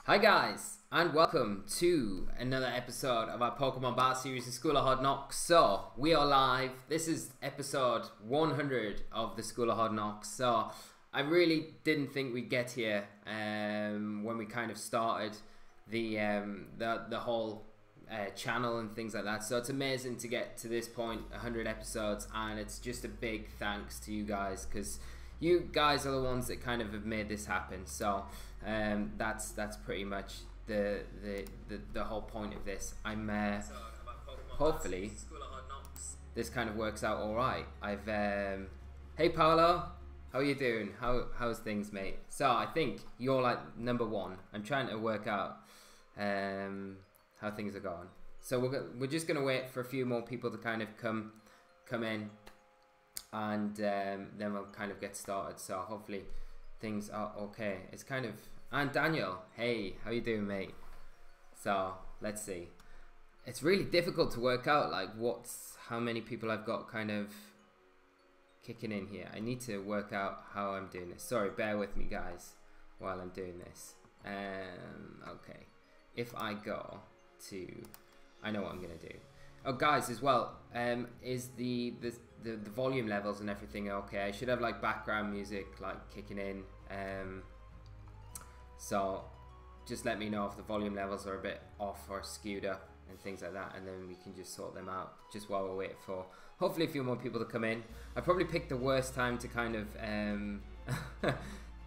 Hi guys, and welcome to another episode of our Pokemon Battle Series, the School of Hard Knocks. So, we are live. This is episode 100 of the School of Hard Knocks. So, I really didn't think we'd get here when we kind of started the whole channel and things like that. So, it's amazing to get to this point, 100 episodes, and it's just a big thanks to you guys, because you guys are the ones that kind of have made this happen. So that's pretty much the whole point of this. I'm hopefully this kind of works out all right. I've hey Paolo, how are you doing? How's things, mate? So I think you're like number one. I'm trying to work out how things are going. So we're just gonna wait for a few more people to kind of come in. And then we'll kind of get started. So hopefully things are okay. It's kind of, and Daniel, hey, how you doing, mate? So let's see. It's really difficult to work out like how many people I've got kind of kicking in here. I need to work out how I'm doing this. Sorry, bear with me guys while I'm doing this. Okay, if I go to, I know what I'm gonna do. Oh guys, as well, is the volume levels and everything okay? I should have like background music like kicking in, so just let me know if the volume levels are a bit off or skewed up and things like that, and then we can just sort them out just while we're waiting for hopefully a few more people to come in. I probably picked the worst time to kind of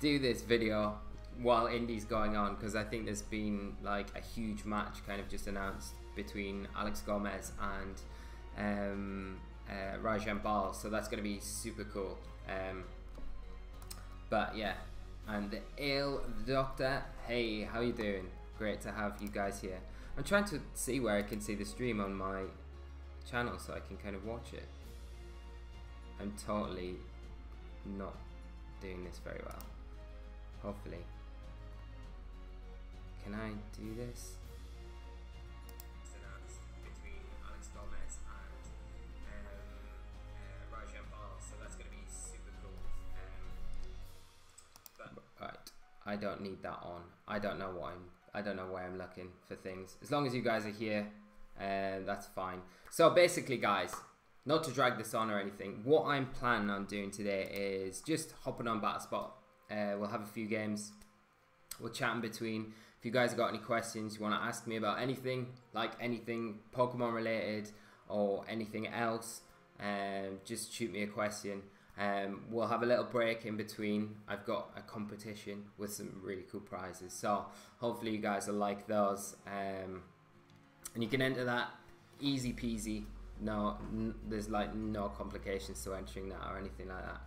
do this video while Indy's going on, because I think there's been like a huge match kind of just announced between Alex Gomez and Rajan Ball, so that's going to be super cool. But yeah, and the Ale Doctor, hey, how you doing? Great to have you guys here. I'm trying to see where I can see the stream on my channel so I can kind of watch it. I'm totally not doing this very well. Hopefully. Can I do this? Between Alex Gomez and Rajan Ball, so that's going to be super cool. Right, I don't need that on. I don't know where I'm looking for things. As long as you guys are here, that's fine. So basically, guys, not to drag this on or anything, what I'm planning on doing today is just hopping on BattleSpot. We'll have a few games. We'll chat in between. If you guys have got any questions, you want to ask me about anything, like anything Pokemon related or anything else, just shoot me a question. We'll have a little break in between. I've got a competition with some really cool prizes, so hopefully you guys will like those. And you can enter that easy peasy. No, there's like no complications to entering that or anything like that.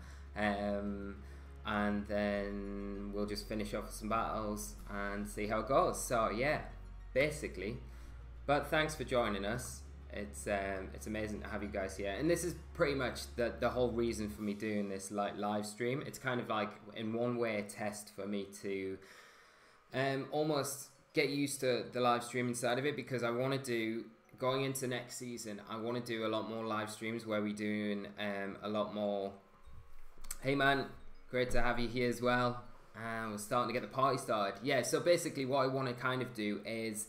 And then we'll just finish off with some battles and see how it goes. So yeah, basically. But thanks for joining us. It's amazing to have you guys here, and this is pretty much the whole reason for me doing this like live stream. It's kind of like in one way a test for me to almost get used to the live streaming side of it, because I want to do, going into next season, I want to do a lot more live streams where we doing a lot more. Hey man, great to have you here as well. We're starting to get the party started. Yeah, so basically what I want to kind of do is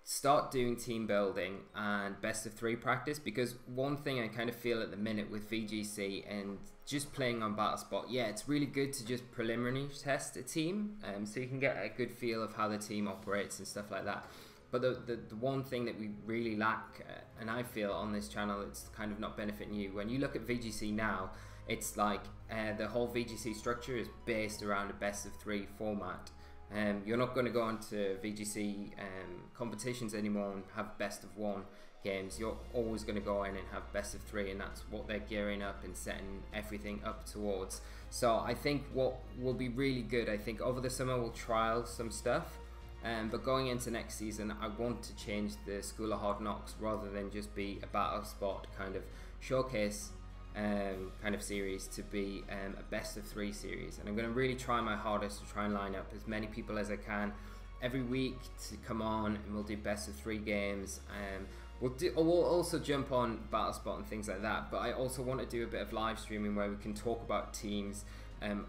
start doing team building and best of 3 practice, because one thing I kind of feel at the minute with VGC and just playing on BattleSpot, yeah, it's really good to just preliminary test a team, so you can get a good feel of how the team operates and stuff like that. But the one thing that we really lack, and I feel on this channel, it's kind of not benefiting you. When you look at VGC now, it's like the whole VGC structure is based around a best of 3 format. You're not going to go on to VGC competitions anymore and have best of 1 games. You're always going to go in and have best of 3, and that's what they're gearing up and setting everything up towards. So I think what will be really good, I think over the summer we'll trial some stuff, but going into next season I want to change the School of Hard Knocks rather than just be a BattleSpot kind of showcase kind of series to be a best of 3 series, and I'm going to really try my hardest to try and line up as many people as I can every week to come on, and we'll do best of 3 games. We'll also jump on BattleSpot and things like that, but I also want to do a bit of live streaming where we can talk about teams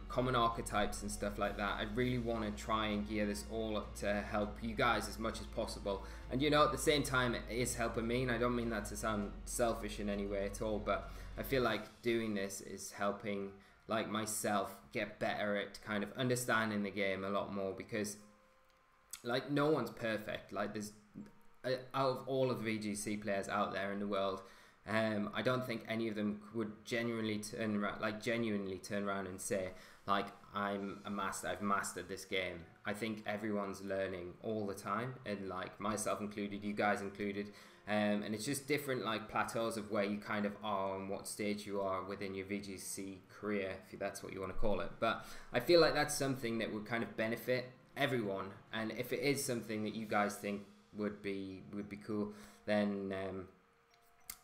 common archetypes and stuff like that. I really want to try and gear this all up to help you guys as much as possible. And you know, at the same time, it is helping me, and I don't mean that to sound selfish in any way at all, but I feel like doing this is helping like myself get better at kind of understanding the game a lot more, because like no one's perfect. Like there's out of all of the VGC players out there in the world, I don't think any of them would genuinely turn around and say like I'm a master, I've mastered this game. I think everyone's learning all the time, and like myself included, you guys included, and it's just different like plateaus of where you kind of are and what stage you are within your VGC career, if that's what you want to call it. But I feel like that's something that would kind of benefit everyone, and if it is something that you guys think would be cool, then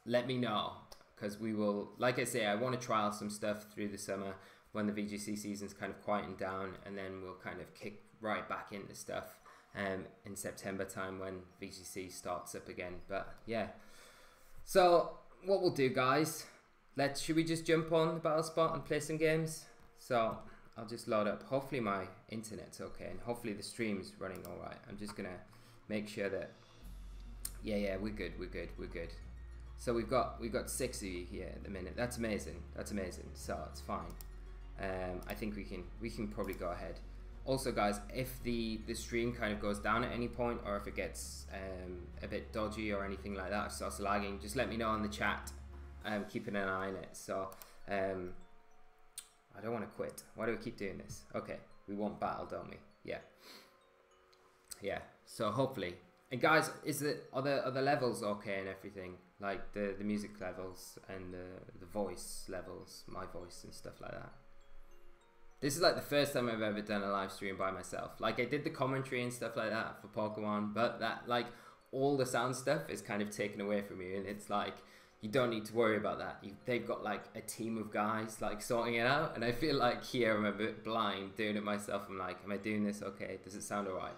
let me know, because we will, like I say, I want to trial some stuff through the summer when the VGC season's kind of quieting down, and then we'll kind of kick right back into stuff in September time when VGC starts up again. But yeah, so what we'll do, guys, should we just jump on the battle spot and play some games? So I'll just load up. Hopefully my internet's okay, and hopefully the stream's running all right. I'm just gonna make sure that yeah, we're good. So we've got 6 of you here at the minute. That's amazing. So it's fine. I think we can probably go ahead. Also, guys, if the stream kind of goes down at any point, or if it gets a bit dodgy or anything like that, if it starts lagging, just let me know in the chat. I'm keeping an eye on it. So I don't want to quit. Why do we keep doing this? Okay, we want battle, don't we? Yeah. So hopefully, and guys, are the levels okay and everything? Like the music levels and the voice levels, my voice and stuff like that. This is like the first time I've ever done a live stream by myself. Like I did the commentary and stuff like that for Pokemon, but that like all the sound stuff is kind of taken away from you, and it's like you don't need to worry about that. They've got like a team of guys like sorting it out, and I feel like here I'm a bit blind doing it myself. I'm like, am I doing this okay? Does it sound alright?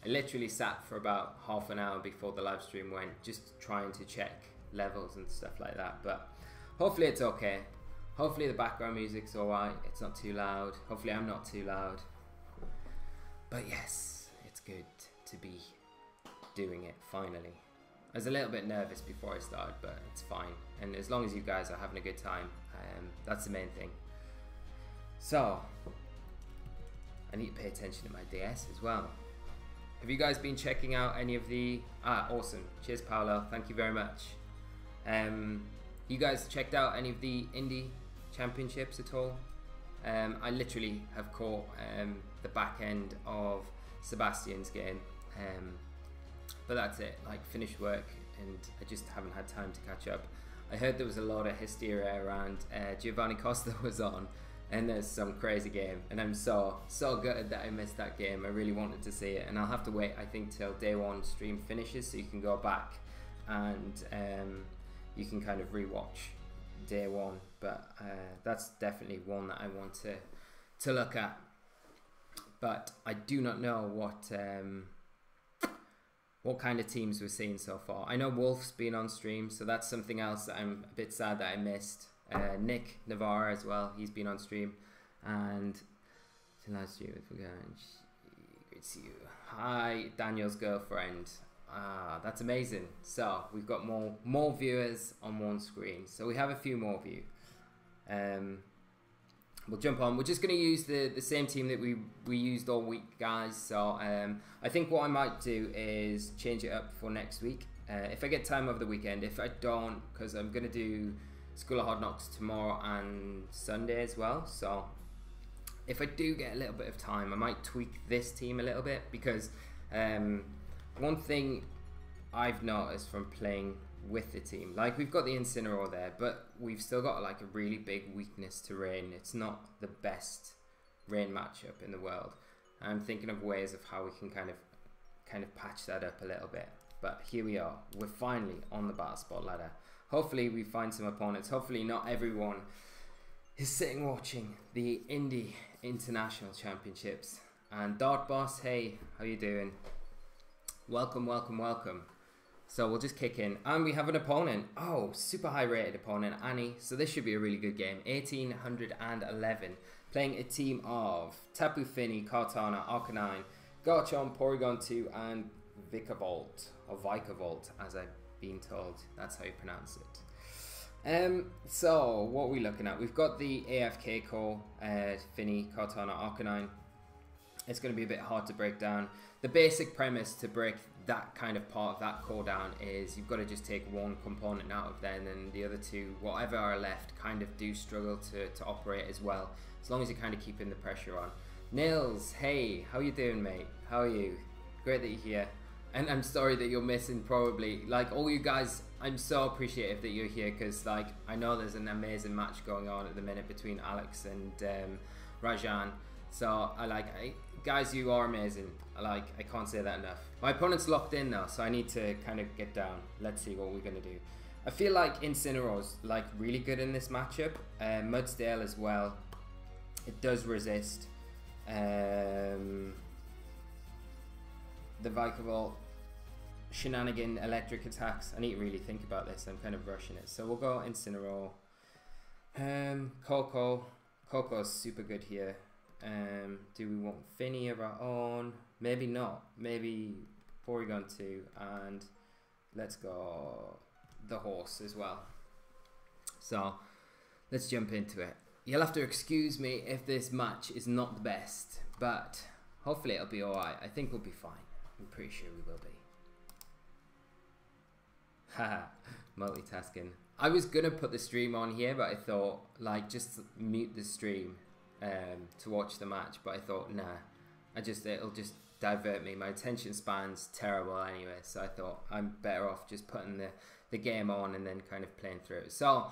I literally sat for about half an hour before the live stream went, just trying to check levels and stuff like that. But hopefully it's okay. Hopefully the background music's alright. It's not too loud. Hopefully I'm not too loud. But yes, it's good to be doing it finally. I was a little bit nervous before I started, but it's fine. And as long as you guys are having a good time, that's the main thing. So I need to pay attention to my DS as well. Have you guys been checking out any of the... awesome. Cheers, Paolo. Thank you very much. You guys checked out any of the Indy championships at all? I literally have caught the back end of Sebastian's game. But that's it. Like, finished work, and I just haven't had time to catch up. I heard there was a lot of hysteria around Giovanni Costa was on, and there's some crazy game, and I'm so gutted that I missed that game. I really wanted to see it, and I'll have to wait, I think, till day one stream finishes, so you can go back and you can kind of rewatch day one. But that's definitely one that I want to look at. But I do not know what kind of teams we're seeing so far. I know Wolf's been on stream, so that's something else that I'm a bit sad that I missed. Nick Navarre as well, he's been on stream. And tonight's stream, great to see you. Hi, Daniel's girlfriend. That's amazing. So we've got more viewers on one screen, so we have a few more of you. We'll jump on. We're just going to use the same team that we used all week, guys. So I think what I might do is change it up for next week, if I get time over the weekend. If I don't, because I'm going to do School of Hard Knocks tomorrow and Sunday as well. So if I do get a little bit of time, I might tweak this team a little bit, because one thing I've noticed from playing with the team, like we've got the Incineroar there, but we've still got like a really big weakness to Rain. It's not the best Rain matchup in the world. I'm thinking of ways of how we can kind of patch that up a little bit. But here we are. We're finally on the battle spot ladder. Hopefully we find some opponents. Hopefully not everyone is sitting watching the Indy International Championships. And Dart Boss, hey, how you doing? Welcome, welcome, welcome. So we'll just kick in, and we have an opponent. Oh, super high rated opponent, Annie. So this should be a really good game. 1811. playing a team of Tapu Fini, Kartana, Arcanine, Garchomp, Porygon 2, and Vikavolt, or Vikavolt, as I've been told. That's how you pronounce it. So, what are we looking at? We've got the AFK core, Fini, Kartana, Arcanine. It's going to be a bit hard to break down. The basic premise to break that kind of part of that core down is you've got to just take one component out of there, and then the other two, whatever are left, kind of do struggle to operate as well, as long as you're kind of keeping the pressure on. Nils, hey, how you doing, mate? How are you? Great that you're here. And I'm sorry that you're missing probably, like, all you guys, I'm so appreciative that you're here, because, like, I know there's an amazing match going on at the minute between Alex and Rajan. So, guys, you are amazing. I can't say that enough. My opponent's locked in now, so I need to kind of get down. Let's see what we're going to do. I feel like Incineroar's, like, really good in this matchup. Mudsdale as well. It does resist. The Vikavolt shenanigan electric attacks. I need to really think about this. I'm kind of rushing it. So we'll go Incineroar. Coco's super good here. Do we want Fini of our own? Maybe not. Maybe Porygon 2, and let's go the horse as well. So let's jump into it. You'll have to excuse me if this match is not the best, but hopefully it'll be alright. I think we'll be fine. I'm pretty sure we will be. Haha, multitasking. I was gonna put the stream on here, but I thought, like, just mute the stream to watch the match, but I thought, nah, it'll just divert me. My attention span's terrible anyway, so I thought I'm better off just putting the game on and then kind of playing through it. So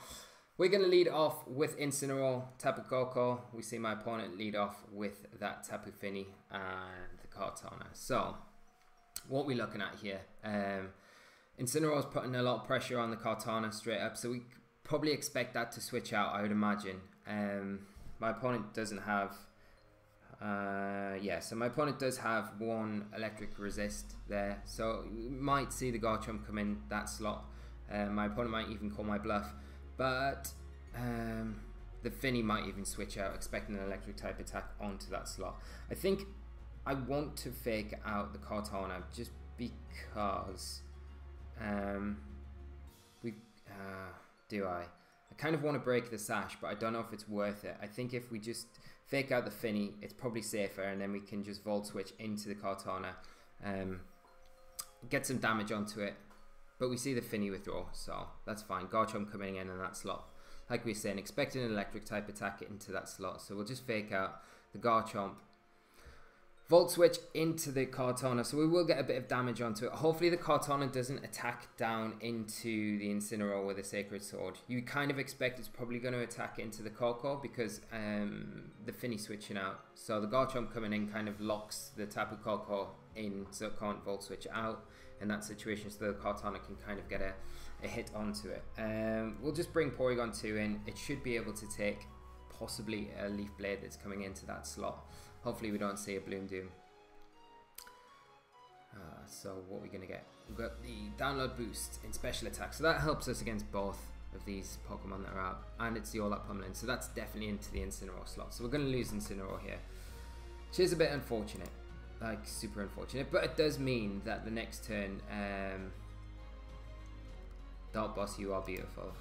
we're going to lead off with Incineroar, Tapu Koko. We see my opponent lead off with that Tapu Fini and the Kartana. So what we're looking at here, Incineroar's putting a lot of pressure on the Kartana straight up, so we probably expect that to switch out, I would imagine. My opponent doesn't have, so my opponent does have one electric resist there, so you might see the Garchomp come in that slot. My opponent might even call my bluff, but the Fini might even switch out, expecting an electric type attack onto that slot. I think I want to fake out the Kartana just because, do I? I kind of want to break the sash, but I don't know if it's worth it. I think if we just fake out the Fini, it's probably safer, and then we can just Volt Switch into the Kartana, get some damage onto it. But we see the Fini withdraw, so that's fine. Garchomp coming in that slot. Like we were saying, expecting an electric type attack into that slot. So we'll just fake out the Garchomp, Volt Switch into the Kartana, so we will get a bit of damage onto it. Hopefully the Kartana doesn't attack down into the Incineroar with a Sacred Sword. You kind of expect it's probably going to attack into the Koko because the Fini switching out. So the Garchomp coming in kind of locks the Tapu Koko in, so it can't Volt Switch out in that situation, so the Kartana can kind of get a hit onto it. We'll just bring Porygon 2 in. It should be able to take possibly a Leaf Blade that's coming into that slot. Hopefully we don't see a Bloom Doom. So what are we going to get? We've got the download boost in special attack. So that helps us against both of these Pokemon that are out. And it's the all-up pummeling. So that's definitely into the Incineroar slot. So we're going to lose Incineroar here, which is a bit unfortunate. Like, super unfortunate. But it does mean that the next turn... Dark Boss, you are beautiful.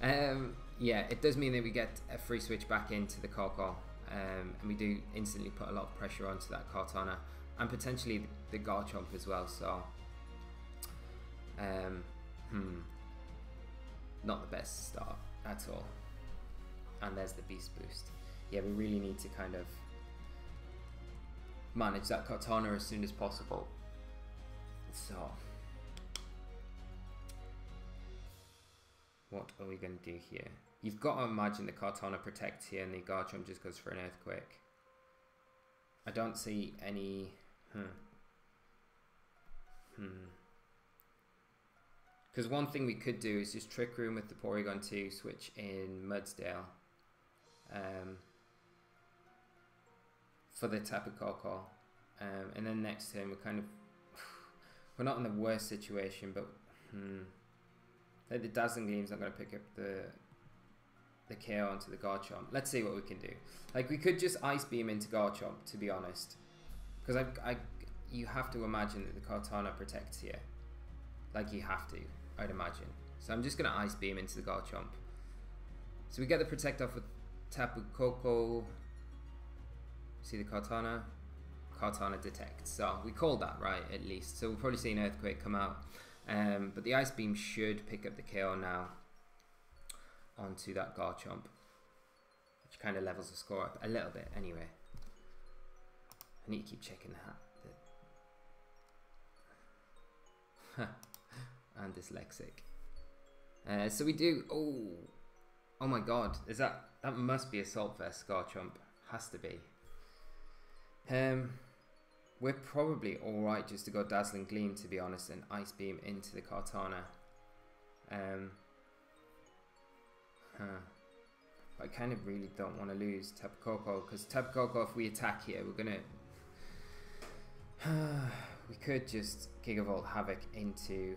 Yeah, it does mean that we get a free switch back into the Koko. And we do instantly put a lot of pressure onto that Kartana and potentially the Garchomp as well. So, not the best start at all. And there's the Beast Boost. Yeah, we really need to kind of manage that Kartana as soon as possible. So, what are we going to do here? You've got to imagine the Kartana protects here and the Garchomp just goes for an Earthquake. I don't see any... Because one thing we could do is just Trick Room with the Porygon 2, switch in Mudsdale for the Tapu Koko. And then next turn we're kind of... we're not in the worst situation, but... like the Dazzling Gleam's not going to pick up the the KO onto the Garchomp. Let's see what we can do. Like, we could just Ice Beam into Garchomp, to be honest. Because you have to imagine that the Kartana protects here. Like, you have to, I'd imagine. So I'm just going to Ice Beam into the Garchomp. So we get the Protect off with Tapu Koko. See the Kartana? Kartana detects. So we called that right, at least. So we'll probably see an Earthquake come out. But the Ice Beam should pick up the KO now onto that Garchomp, which kind of levels the score up a little bit anyway. I need to keep checking that. I'm dyslexic. So we do. Oh my God! Is that must be Assault Vest Garchomp? Has to be. We're probably all right just to go Dazzling Gleam, to be honest, and Ice Beam into the Kartana. I kind of really don't want to lose Tapu Koko, because Tapu Koko, if we attack here, we're gonna. We could just Gigavolt Havoc into.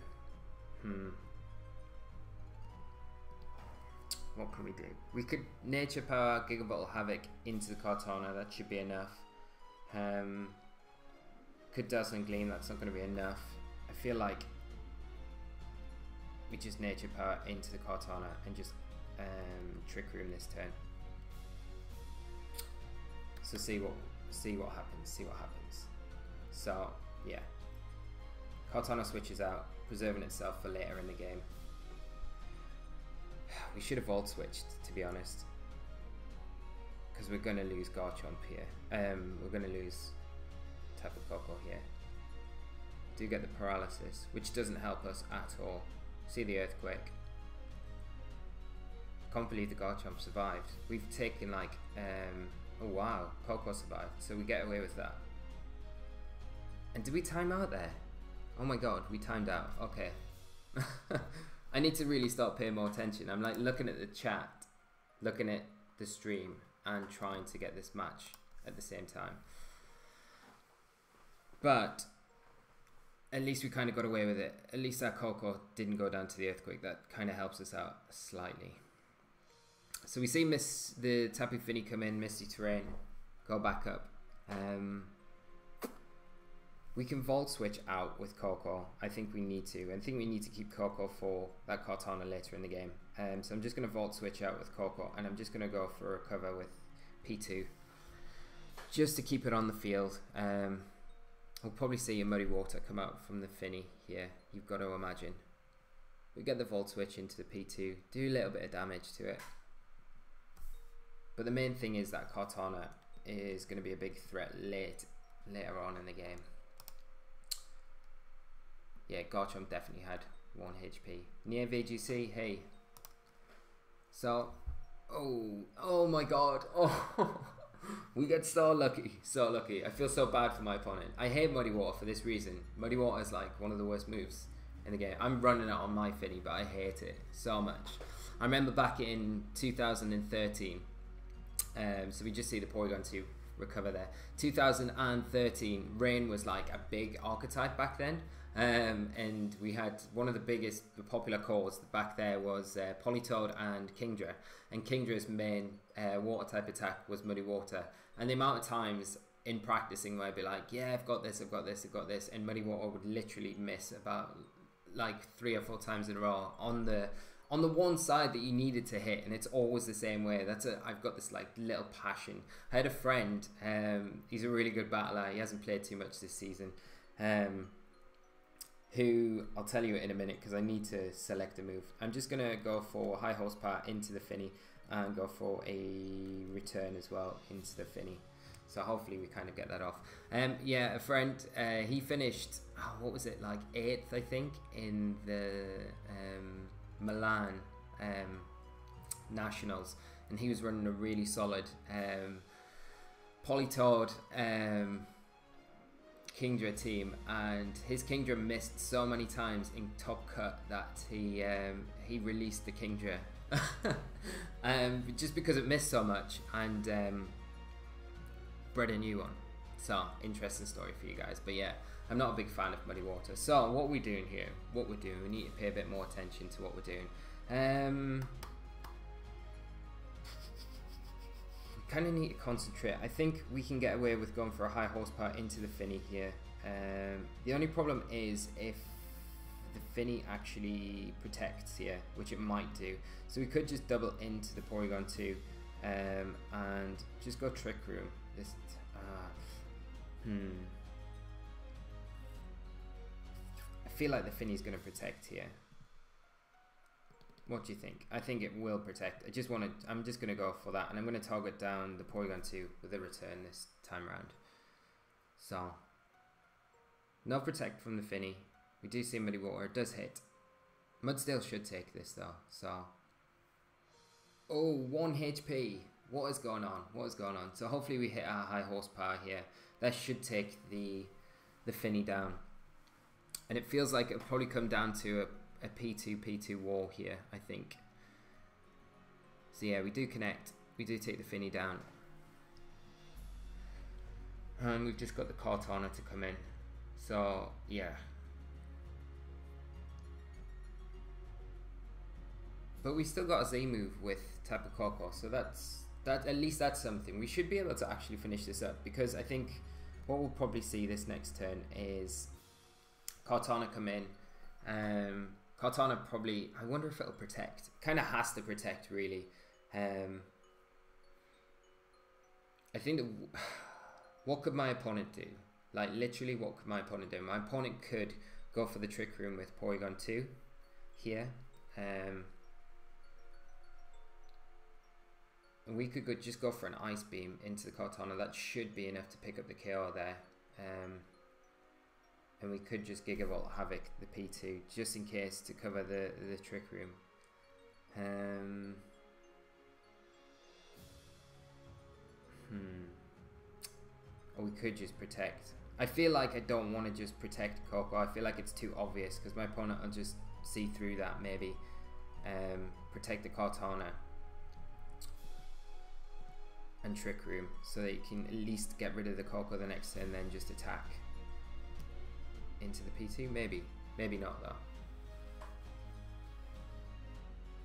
What can we do? We could Nature Power Gigavolt Havoc into the Kartana. That should be enough. Could Dazzling Gleam. That's not going to be enough. I feel like we just Nature Power into the Kartana and just Trick Room this turn. So see what happens. See what happens. So yeah, Kartana switches out, preserving itself for later in the game. We should have Volt switched, to be honest, because we're going to lose Garchomp here. We're going to lose Tapu Koko here. Do get the Paralysis, which doesn't help us at all. See the Earthquake. Can't believe the Garchomp survived. We've taken like, oh wow, Koko survived, so we get away with that. And did we time out there? Oh my God, we timed out. Okay. I need to really start paying more attention. I'm like looking at the chat, looking at the stream, and trying to get this match at the same time. But at least we kind of got away with it. At least that Koko didn't go down to the Earthquake. That kind of helps us out slightly. So we see the Tapu Fini come in, Misty Terrain, go back up. We can Volt Switch out with Koko. I think we need to. I think we need to keep Koko for that Kartana later in the game. So I'm just going to Volt Switch out with Koko, and I'm just going to go for a cover with P2. Just to keep it on the field. We'll probably see a Muddy Water come out from the Fini here. You've got to imagine. We get the Volt Switch into the P2. Do a little bit of damage to it. But the main thing is that Kartana is going to be a big threat later on in the game. Yeah, Garchomp definitely had 1 HP. Near VGC, hey. So, oh my God. Oh, we get so lucky, so lucky. I feel so bad for my opponent. I hate Muddy Water for this reason. Muddy Water is like one of the worst moves in the game. I'm running it on my Fini, but I hate it so much. I remember back in 2013, so we just see the Porygon 2 recover there. 2013, Rain was like a big archetype back then. And we had one of the biggest popular calls back there was Politoed and Kingdra. And Kingdra's main water type attack was Muddy Water. And the amount of times in practicing where I'd be like, yeah, I've got this, I've got this, I've got this. And Muddy Water would literally miss about like 3 or 4 times in a row on the one side that you needed to hit, and it's always the same way. I've got this like little passion. I had a friend, he's a really good battler. He hasn't played too much this season. Who I'll tell you in a minute because I need to select a move. I'm just gonna go for high horsepower into the Fini and go for a return as well into the Fini. So hopefully we kind of get that off. Yeah, a friend, he finished, what was it, like 8th I think in the Milan Nationals, and he was running a really solid Politoed Kingdra team, and his Kingdra missed so many times in top cut that he released the Kingdra just because it missed so much, and bred a new one. So interesting story for you guys. But yeah, I'm not a big fan of Muddy Water. So what we're doing here, we need to pay a bit more attention to what we're doing. kind of need to concentrate. I think we can get away with going for a high horsepower into the Finny here. The only problem is if the Finny actually protects here, which it might do. So we could just double into the Porygon 2 and just go Trick Room. This, I feel like the Finny's going to protect here. What do you think? I think it will protect. I'm just going to go for that, and I'm going to target down the Porygon 2 with a return this time around. So, no protect from the Finny. We do see Muddy Water. It does hit. Mudsdale should take this though. So, oh, 1 HP. What is going on? What is going on? So hopefully we hit our high horsepower here. That should take the Finny down. And it feels like it'll probably come down to a P2 wall here, I think. So yeah, we do connect. We do take the Finny down. And we've just got the Kartana to come in. So yeah. But we still got a Z move with Tapu Koko, so at least that's something. We should be able to actually finish this up, because I think what we'll probably see this next turn is Kartana come in. Kartana probably, I wonder if it'll protect. Kind of has to protect, really. I think that, what could my opponent do? Like, literally, what could my opponent do? My opponent could go for the Trick Room with Porygon 2 here. And we could just go for an Ice Beam into the Kartana. That should be enough to pick up the KO there. And we could just Gigavolt Havoc the P2 just in case to cover the Trick Room. Or we could just protect. I feel like I don't want to just protect Koko. I feel like it's too obvious, because my opponent will just see through that maybe. Protect the Kartana and Trick Room, so that you can at least get rid of the Koko the next turn, then just attack into the P2. Maybe not though.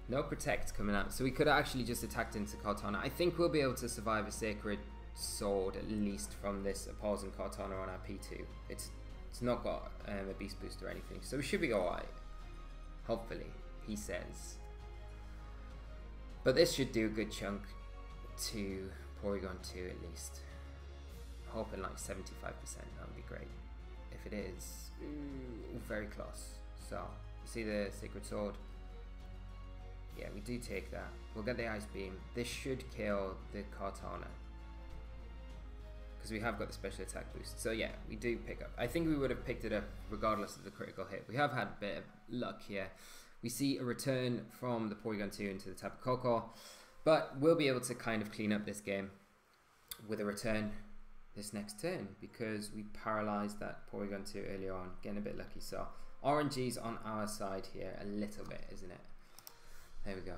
No protect coming out, so we could have actually just attacked into Kartana. I think we'll be able to survive a Sacred Sword at least from this opposing Kartana on our P2. It's not got a Beast Boost or anything, so we should be alright. Hopefully, he says. But this should do a good chunk to Porygon 2 at least. Hoping like 75%, that would be great. If it is, very close. So, you see the Sacred Sword? Yeah, we do take that. We'll get the Ice Beam. This should kill the Kartana, because we have got the special attack boost. So yeah, we do pick up. I think we would have picked it up regardless of the critical hit. We have had a bit of luck here. We see a return from the Porygon 2 into the Tapu Koko, but we'll be able to kind of clean up this game with a return this next turn, because we paralyzed that Porygon 2 earlier on, getting a bit lucky. So RNG's on our side here a little bit, isn't it? There we go.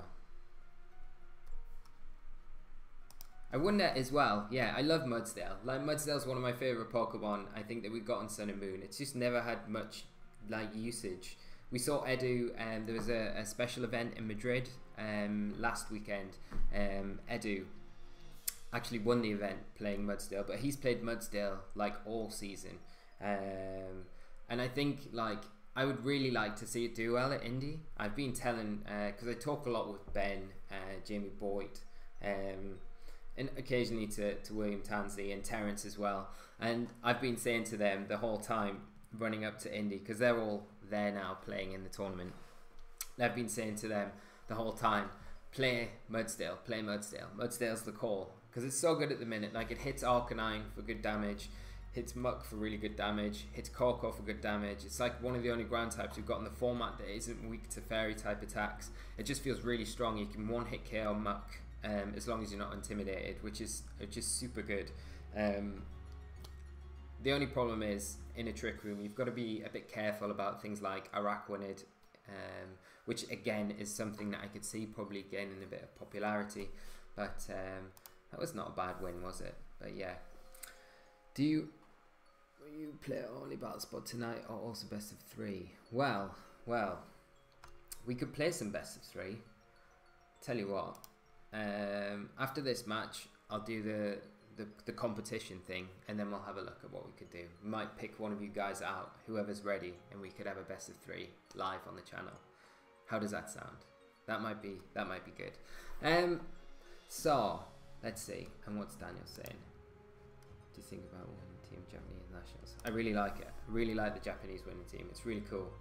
I wonder as well, yeah, I love Mudsdale. Like, Mudsdale's one of my favourite Pokemon, I think, that we've got on Sun and Moon. It's just never had much, like, usage. We saw Edu, and there was a special event in Madrid last weekend. Edu actually won the event playing Mudsdale, but he's played Mudsdale, like, all season. And I think, like, I would really like to see it do well at Indy. I've been telling, because I talk a lot with Ben, Jamie Boyd, and occasionally to William Tansey and Terence as well. And I've been saying to them the whole time running up to Indy, because they're all there now playing in the tournament. I've been saying to them the whole time, play Mudsdale, play Mudsdale. Mudsdale's the call, because it's so good at the minute. Like, it hits Arcanine for good damage, hits Muck for really good damage, hits Koko for good damage. It's like one of the only ground types we've got in the format that isn't weak to fairy type attacks. It just feels really strong. You can one hit KO Muck as long as you're not intimidated, which is super good. The only problem is, in a Trick Room, you've got to be a bit careful about things like Araquanid, which again is something that I could see probably gaining a bit of popularity. But that was not a bad win, was it? But yeah. Will you play only Battle Spot tonight, or also best of 3? Well, we could play some best of 3. Tell you what, after this match, I'll do the competition thing, and then we'll have a look at what we could do. We might pick one of you guys out, whoever's ready, and we could have a best of 3 live on the channel. How does that sound? That might be good. So let's see. And what's Daniel saying? What do you think about winning team Japanese nationals? I really like it. I really like the Japanese winning team. It's really cool.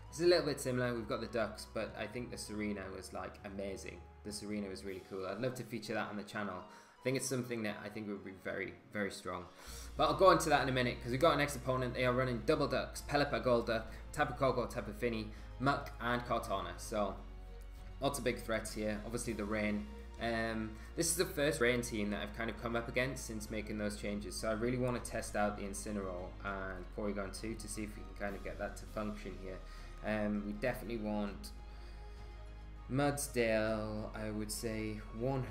It's a little bit similar. We've got the Ducks, but I think the Serena was like amazing. The Serena was really cool. I'd love to feature that on the channel. I think it's something that I think would be very, very strong. But I'll go into that in a minute because we've got our next opponent. They are running double Ducks, Pelipper, Gold Duck, Tapu Koko, Tapu Fini, Muck, and Kartana. So lots of big threats here. Obviously the rain. This is the first rain team that I've kind of come up against since making those changes. So I really want to test out the Incineroar and Porygon 2 to see if we can kind of get that to function here. We definitely want Mudsdale, I would say 100%.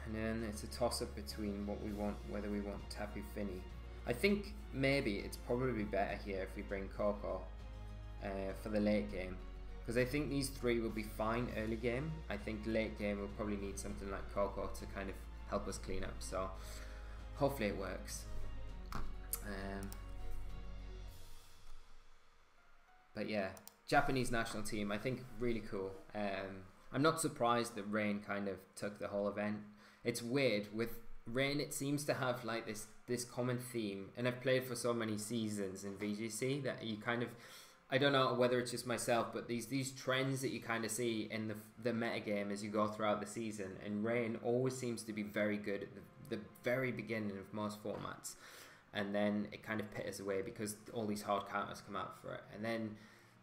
And then it's a toss-up between what we want, whether we want Tapu Fini. I think maybe it's probably better here if we bring Koko for the late game, because I think these 3 will be fine early game. I think late game we'll probably need something like Koko to kind of help us clean up. So hopefully it works. But yeah, Japanese national team, I think really cool. I'm not surprised that Rain kind of took the whole event. It's weird with Rain, it seems to have like this common theme, and I've played for so many seasons in VGC that you kind of, I don't know whether it's just myself, but these trends that you kind of see in the meta game as you go throughout the season, and Rain always seems to be very good at the very beginning of most formats, and then it kind of pitters away because all these hard counters come out for it, and then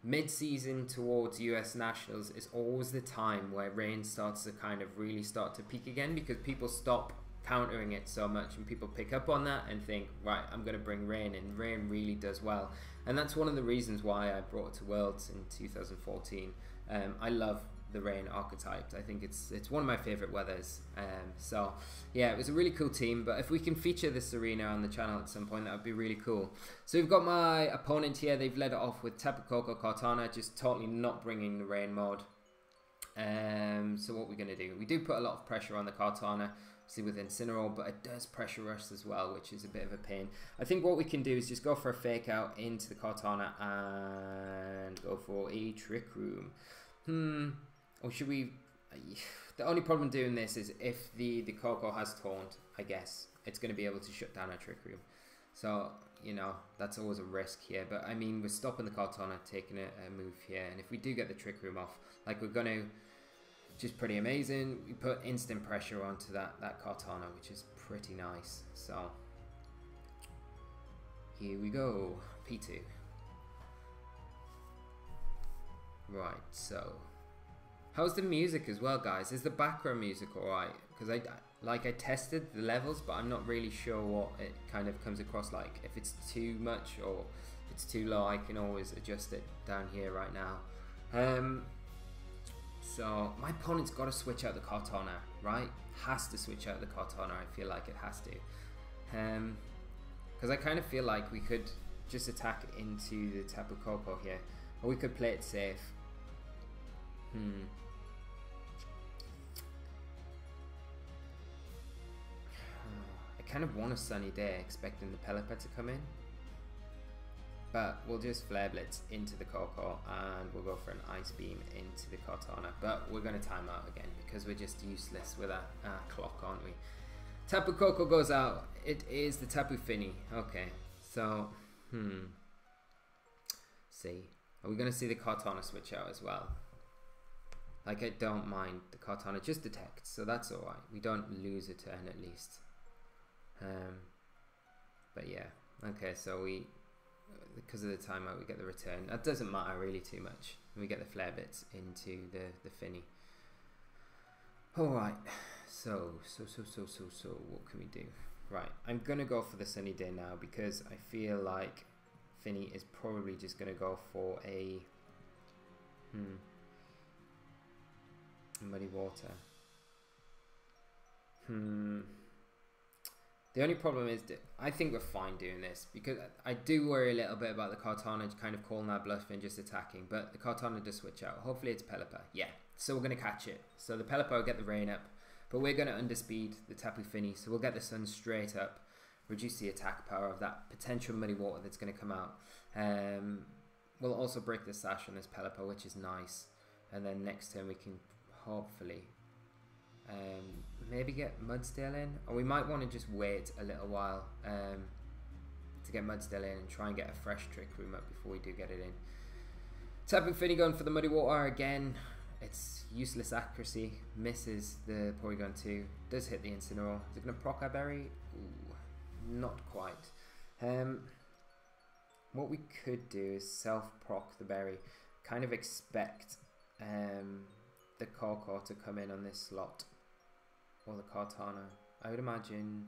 mid-season towards US Nationals is always the time where Rain starts to kind of really start to peak again, because people stop countering it so much and people pick up on that and think, right, I'm going to bring Rain, and Rain really does well. And that's one of the reasons why I brought it to Worlds in 2014. I love the Rain archetype. I think it's one of my favorite weathers. So yeah, it was a really cool team, but if we can feature this arena on the channel at some point, that would be really cool. So we've got my opponent here. They've led it off with Tapu Koko, Kartana, just totally not bringing the Rain mode. So what we're going to do, we do put a lot of pressure on the Kartana, see with Incineroar, but it does pressure us as well, which is a bit of a pain. I think what we can do is just go for a fake out into the Kartana and go for a Trick Room. Or should we... The only problem doing this is if the Koko has Taunt, I guess, it's going to be able to shut down our Trick Room. So, you know, that's always a risk here. But, I mean, we're stopping the Kartana, taking a move here. And if we do get the Trick Room off, like we're going to... Which is pretty amazing. We put instant pressure onto that Kartana, which is pretty nice. So, here we go. P2. Right, so... How's the music as well, guys? Is the background music alright? Because I tested the levels, but I'm not really sure what it kind of comes across like. If it's too much or if it's too low, I can always adjust it down here right now. So my opponent's got to switch out the Kartana, right? Has to switch out the Kartana. I feel like it has to. Because I kind of feel like we could just attack into the Tapu Koko here, or we could play it safe. I kind of want a sunny day, expecting the Pelipper to come in. But we'll just Flare Blitz into the Koko and we'll go for an Ice Beam into the Kartana. But we're going to time out again because we're just useless with our clock, aren't we? Tapu Koko goes out. It is the Tapu Fini. Okay, so, see. Are we going to see the Kartana switch out as well? Like, I don't mind the Kartana just detects, so that's alright. We don't lose a turn at least. But yeah, okay, so we, because of the timeout, we get the return. That doesn't matter really too much. We get the Flare Bits into the Fini. Alright, so, what can we do? Right, I'm going to go for the Sunny Day now because I feel like Fini is probably just going to go for a... Muddy Water. The only problem is that I think we're fine doing this because I do worry a little bit about the Kartana kind of calling that bluff and just attacking, but the Kartana does switch out. Hopefully it's Pelipper. Yeah, so we're going to catch it. So the Pelipper will get the rain up. But we're going to underspeed the Tapu Fini, so we'll get the sun straight up, reduce the attack power of that potential muddy water that's going to come out. We'll also break the sash on this Pelipper, which is nice. And then next turn we can hopefully maybe get Mudsdale in, or we might want to just wait a little while to get Mudsdale in and try and get a fresh Trick Room up before we do get it in. Tapu Fini going for the muddy water again. It's useless accuracy, misses the Porygon 2, does hit the Incineroar. Is it going to proc our berry? Ooh, not quite. What we could do is self-proc the berry, kind of expect the Corko to come in on this slot, or the Kartana. I would imagine,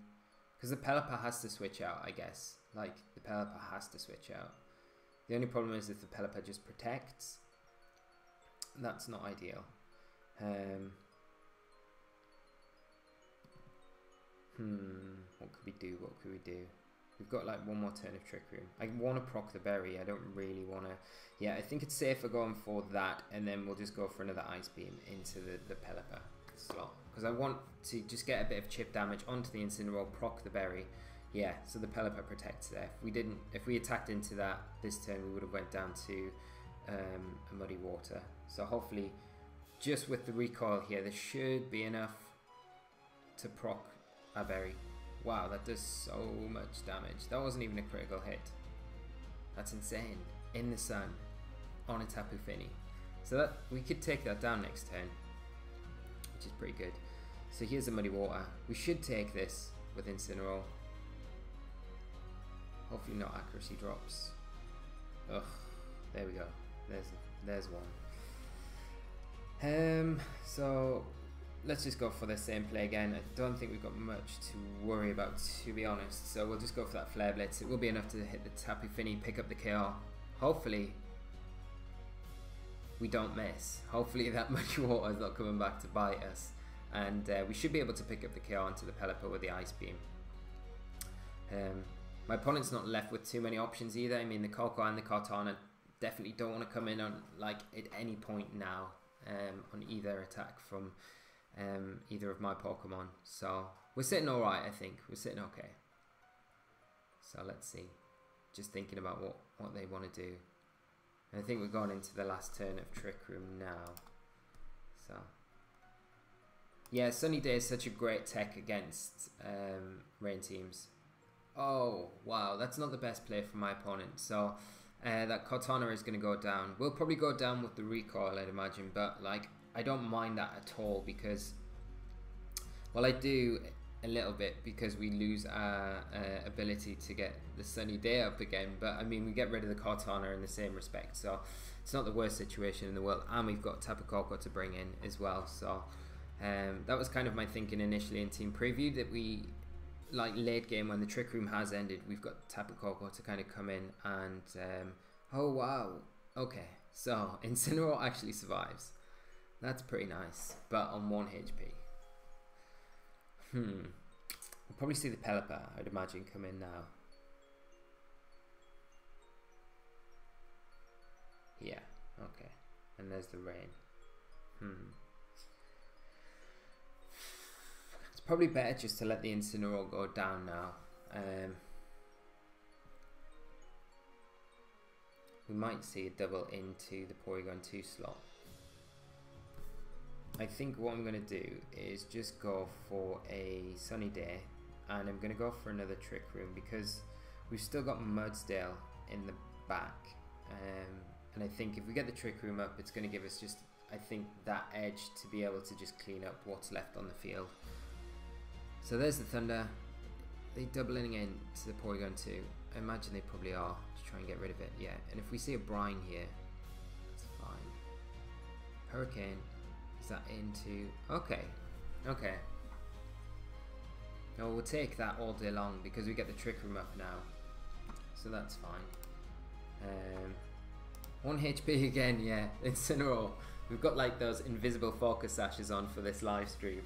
because the Pelipper has to switch out, I guess. Like, the Pelipper has to switch out. The only problem is if the Pelipper just protects, that's not ideal. What could we do? What could we do? We've got like one more turn of Trick Room. I want to proc the berry. I don't really want to. Yeah, I think it's safer going for that, and then we'll just go for another Ice Beam into the Pelipper slot, because I want to just get a bit of chip damage onto the Incineroar, proc the berry. Yeah, so the Pelipper protects there. If we attacked into that this turn, we would have went down to a Muddy Water. So hopefully, just with the recoil here, there should be enough to proc our berry. Wow, that does so much damage. That wasn't even a critical hit. That's insane. In the sun, on a Tapu Fini. So that we could take that down next turn, which is pretty good. So here's the Muddy Water. We should take this with Incineroar. Hopefully not accuracy drops. Ugh, there we go. There's one. So let's just go for the same play again. I don't think we've got much to worry about, to be honest. So we'll just go for that Flare Blitz. It will be enough to hit the Tapu Fini, pick up the KO. Hopefully we don't miss. Hopefully that Muddy Water is not coming back to bite us. And we should be able to pick up the KO onto the Pelipper with the Ice Beam. My opponent's not left with too many options either. I mean, the Corko and the Kartana definitely don't want to come in on like at any point now on either attack from either of my Pokemon. So we're sitting alright, I think. We're sitting okay. So let's see. Just thinking about what they want to do. And I think we're going into the last turn of Trick Room now. So yeah, Sunny Day is such a great tech against rain teams. Oh wow, that's not the best play for my opponent. So that Kartana is going to go down. We'll probably go down with the recoil, I'd imagine, but like I don't mind that at all, because, well, I do a little bit, because we lose our ability to get the Sunny Day up again. But I mean, we get rid of the Kartana in the same respect, so it's not the worst situation in the world. And we've got Tapu Koko to bring in as well. So that was kind of my thinking initially in Team Preview, that we, like late game when the Trick Room has ended, we've got Tapu Koko to kind of come in and oh wow, okay, so Incineroar actually survives. That's pretty nice, but on 1 HP. We'll probably see the Pelipper, I'd imagine, come in now. Yeah, okay, and there's the rain. It's probably better just to let the Incineroar go down now. We might see a double into the Porygon 2 slot. I think what I'm going to do is just go for a Sunny Day, and I'm going to go for another Trick Room, because we've still got Mudsdale in the back, and I think if we get the Trick Room up, it's going to give us just, I think, that edge to be able to just clean up what's left on the field. So there's the Thunder. They doubling in to the Porygon 2. I imagine they probably are, to try and get rid of it. Yeah, and if we see a Brine here, that's fine. Hurricane. Is that into... Okay. Okay. No, we'll take that all day long, because we get the Trick Room up now. So that's fine. 1 HP again, yeah. Incineroar. We've got like those invisible focus sashes on for this live stream.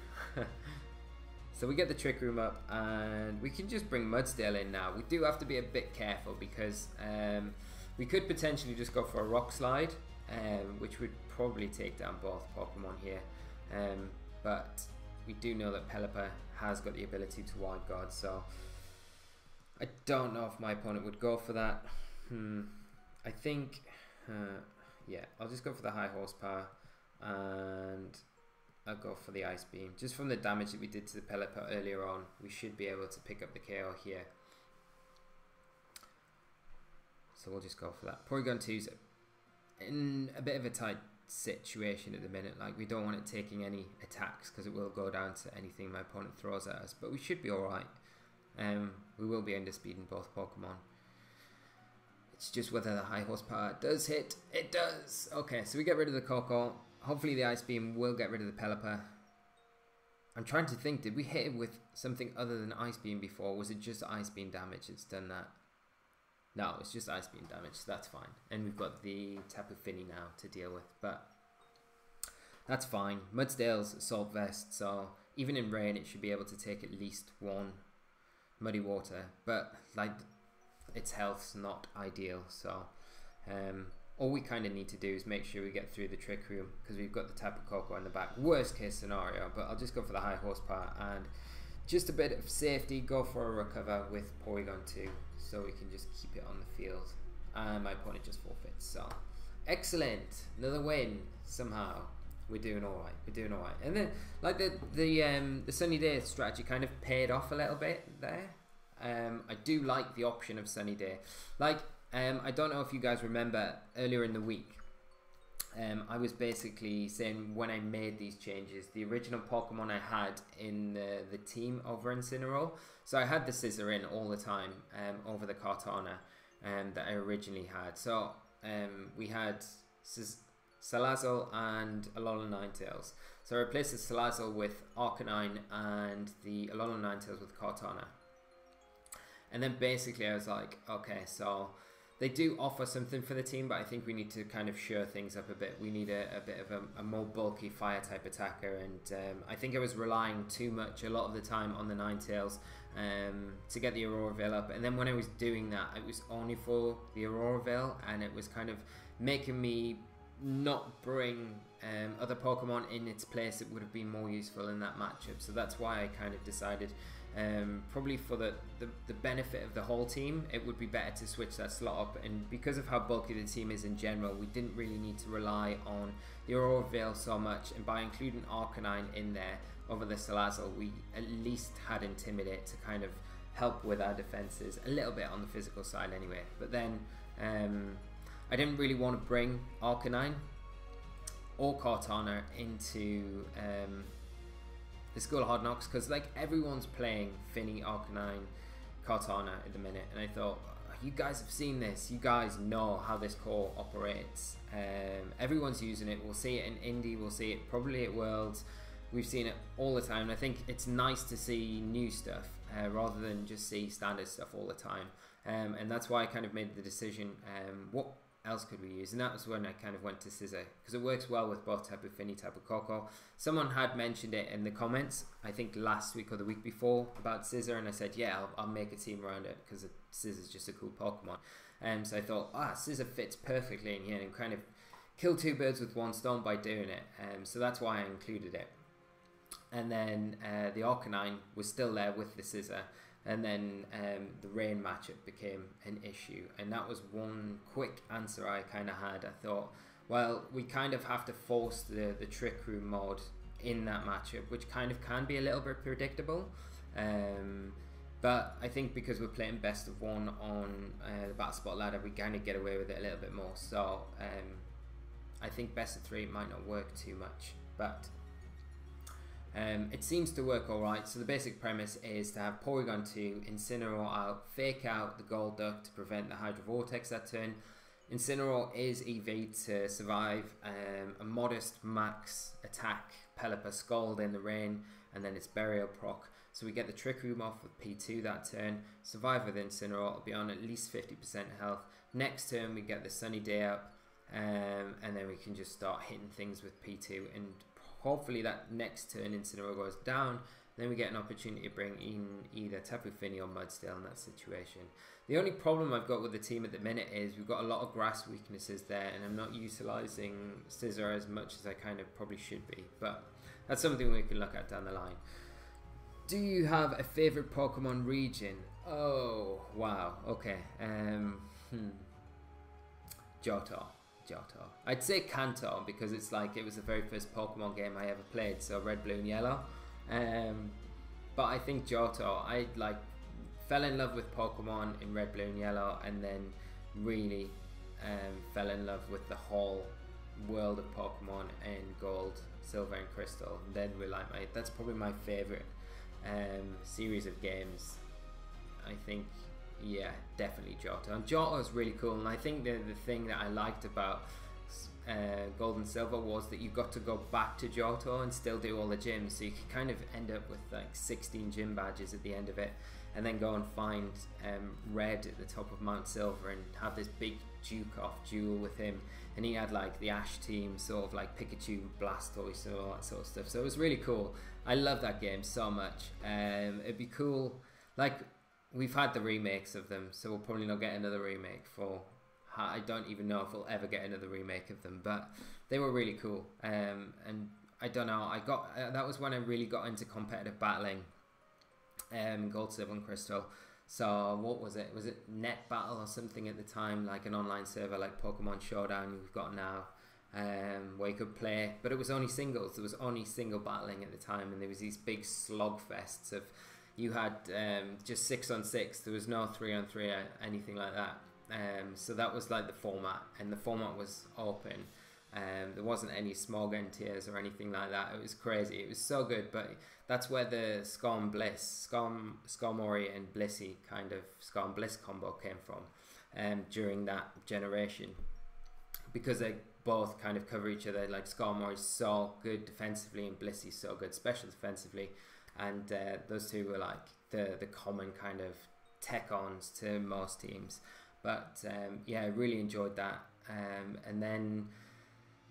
So we get the Trick Room up, and we can just bring Mudsdale in now. We do have to be a bit careful, because we could potentially just go for a Rock Slide, which would probably take down both Pokemon here. But we do know that Pelipper has got the ability to wide guard, so I don't know if my opponent would go for that. I think, yeah, I'll just go for the high horsepower, and I'll go for the Ice Beam. Just from the damage that we did to the Pelipper earlier on, we should be able to pick up the KO here. So we'll just go for that. Porygon 2's in a bit of a tight situation at the minute. Like, we don't want it taking any attacks because it will go down to anything my opponent throws at us. But we should be alright. We will be underspeeding both Pokemon. It's just whether the high horsepower does hit. It does! Okay, so we get rid of the Koko. Hopefully the Ice Beam will get rid of the Pelipper. I'm trying to think, did we hit it with something other than Ice Beam before? Was it just Ice Beam damage that's done that? No, it's just Ice Beam damage, so that's fine. And we've got the Tapu Fini now to deal with, but that's fine. Mudsdale's Assault Vest, so even in rain it should be able to take at least one Muddy Water, but like, its health's not ideal, so all we kind of need to do is make sure we get through the Trick Room, because we've got the Tapu Koko in the back. Worst case scenario, but I'll just go for the high horsepower and just a bit of safety, go for a recover with Porygon 2, so we can just keep it on the field. And my opponent just forfeits, so excellent, another win somehow. We're doing all right. We're doing all right. And then, like, the Sunny Day strategy kind of paid off a little bit there. I do like the option of Sunny Day. Like, I don't know if you guys remember earlier in the week. I was basically saying when I made these changes, the original Pokemon I had in the team over Incineroar. So I had the Scissor in all the time over the Kartana that I originally had. So we had Salazzle and Alolan Ninetales. So I replaced the Salazzle with Arcanine and the Alolan Ninetales with Kartana. And then basically I was like, okay, so they do offer something for the team, but I think we need to kind of shore things up a bit. We need a bit of a more bulky fire type attacker, and I think I was relying too much a lot of the time on the Ninetales to get the Auroraville up. And then when I was doing that, it was only for the Auroraville, and it was kind of making me not bring other Pokemon in its place that would have been more useful in that matchup. So that's why I kind of decided, probably for the benefit of the whole team, it would be better to switch that slot up. And because of how bulky the team is in general, we didn't really need to rely on the Auroraville so much, and by including Arcanine in there over the Salazzle, we at least had Intimidate to kind of help with our defenses a little bit on the physical side anyway. But then I didn't really want to bring Arcanine or Kartana into the School of Hard Knocks, because like everyone's playing Fini, Arcanine, Kartana at the minute, and I thought, you guys have seen this, you guys know how this core operates, everyone's using it. We'll see it in Indy, we'll see it probably at Worlds, we've seen it all the time, and I think it's nice to see new stuff rather than just see standard stuff all the time, and that's why I kind of made the decision, what else could we use? And that was when I kind of went to Scissor, because it works well with both Tapu Fini, Tapu Koko. Someone had mentioned it in the comments, I think last week or the week before, about Scissor, and I said, yeah, I'll make a team around it, because Scissor's just a cool Pokemon. So I thought, Scissor fits perfectly in here, and kind of kill two birds with one stone by doing it. So that's why I included it. And then the Arcanine was still there with the Scissor. And then the rain matchup became an issue, and that was one quick answer I kind of had. I thought, well, we kind of have to force the Trick Room mode in that matchup, which kind of can be a little bit predictable, but I think because we're playing best of one on the Battle Spot ladder, we kind of get away with it a little bit more. So I think best of three might not work too much, but it seems to work alright. So the basic premise is to have Porygon 2, Incineroar out, fake out the Golduck to prevent the Hydro Vortex that turn. Incineroar is EV to survive a modest max attack Pelipper Scald in the rain, and then its Burial proc. So we get the Trick Room off with P2 that turn, survive with Incineroar, it'll be on at least 50% health. Next turn we get the Sunny Day up, and then we can just start hitting things with P2, and hopefully that next turn Incineroar goes down, then we get an opportunity to bring in either Tapu Fini or Mudsdale in that situation. The only problem I've got with the team at the minute is we've got a lot of grass weaknesses there, and I'm not utilising Scissor as much as I kind of probably should be, but that's something we can look at down the line. Do you have a favorite Pokemon region? Oh wow, okay. Johto. I'd say Kanto because it's like it was the very first Pokemon game I ever played, so Red, Blue and Yellow. But I think Johto, I like fell in love with Pokemon in Red, Blue and Yellow, and then really fell in love with the whole world of Pokemon in Gold, Silver and Crystal. And then we're like, that's probably my favorite series of games. I think, yeah, definitely Johto. And Johto is really cool, and I think the thing that I liked about Gold and Silver was that you got to go back to Johto and still do all the gyms, so you could kind of end up with like 16 gym badges at the end of it, and then go and find Red at the top of Mount Silver and have this big duke-off duel with him. And he had like the Ash team, sort of like Pikachu, Blastoise and all that sort of stuff, so it was really cool. I love that game so much. It'd be cool, like, we've had the remakes of them, so we'll probably not get another remake for, I don't even know if we'll ever get another remake of them, but they were really cool. And I don't know, I got that was when I really got into competitive battling, Gold, Silver and Crystal. So what was it? Was it Net Battle or something at the time, like an online server like Pokemon Showdown we've got now, where you could play, but it was only singles. There was only single battling at the time, and there was these big slog fests of, you had just 6-on-6. There was no 3-on-3 or anything like that. So that was like the format, and the format was open. There wasn't any small end tiers or anything like that. It was crazy. It was so good, but that's where the Skarmory and Blissey kind of Scar and Bliss combo came from during that generation, because they both kind of cover each other. Like Skarmory's so good defensively and Blissey's so good special defensively, and those two were like the common kind of tech-ons to most teams. But yeah, I really enjoyed that. And then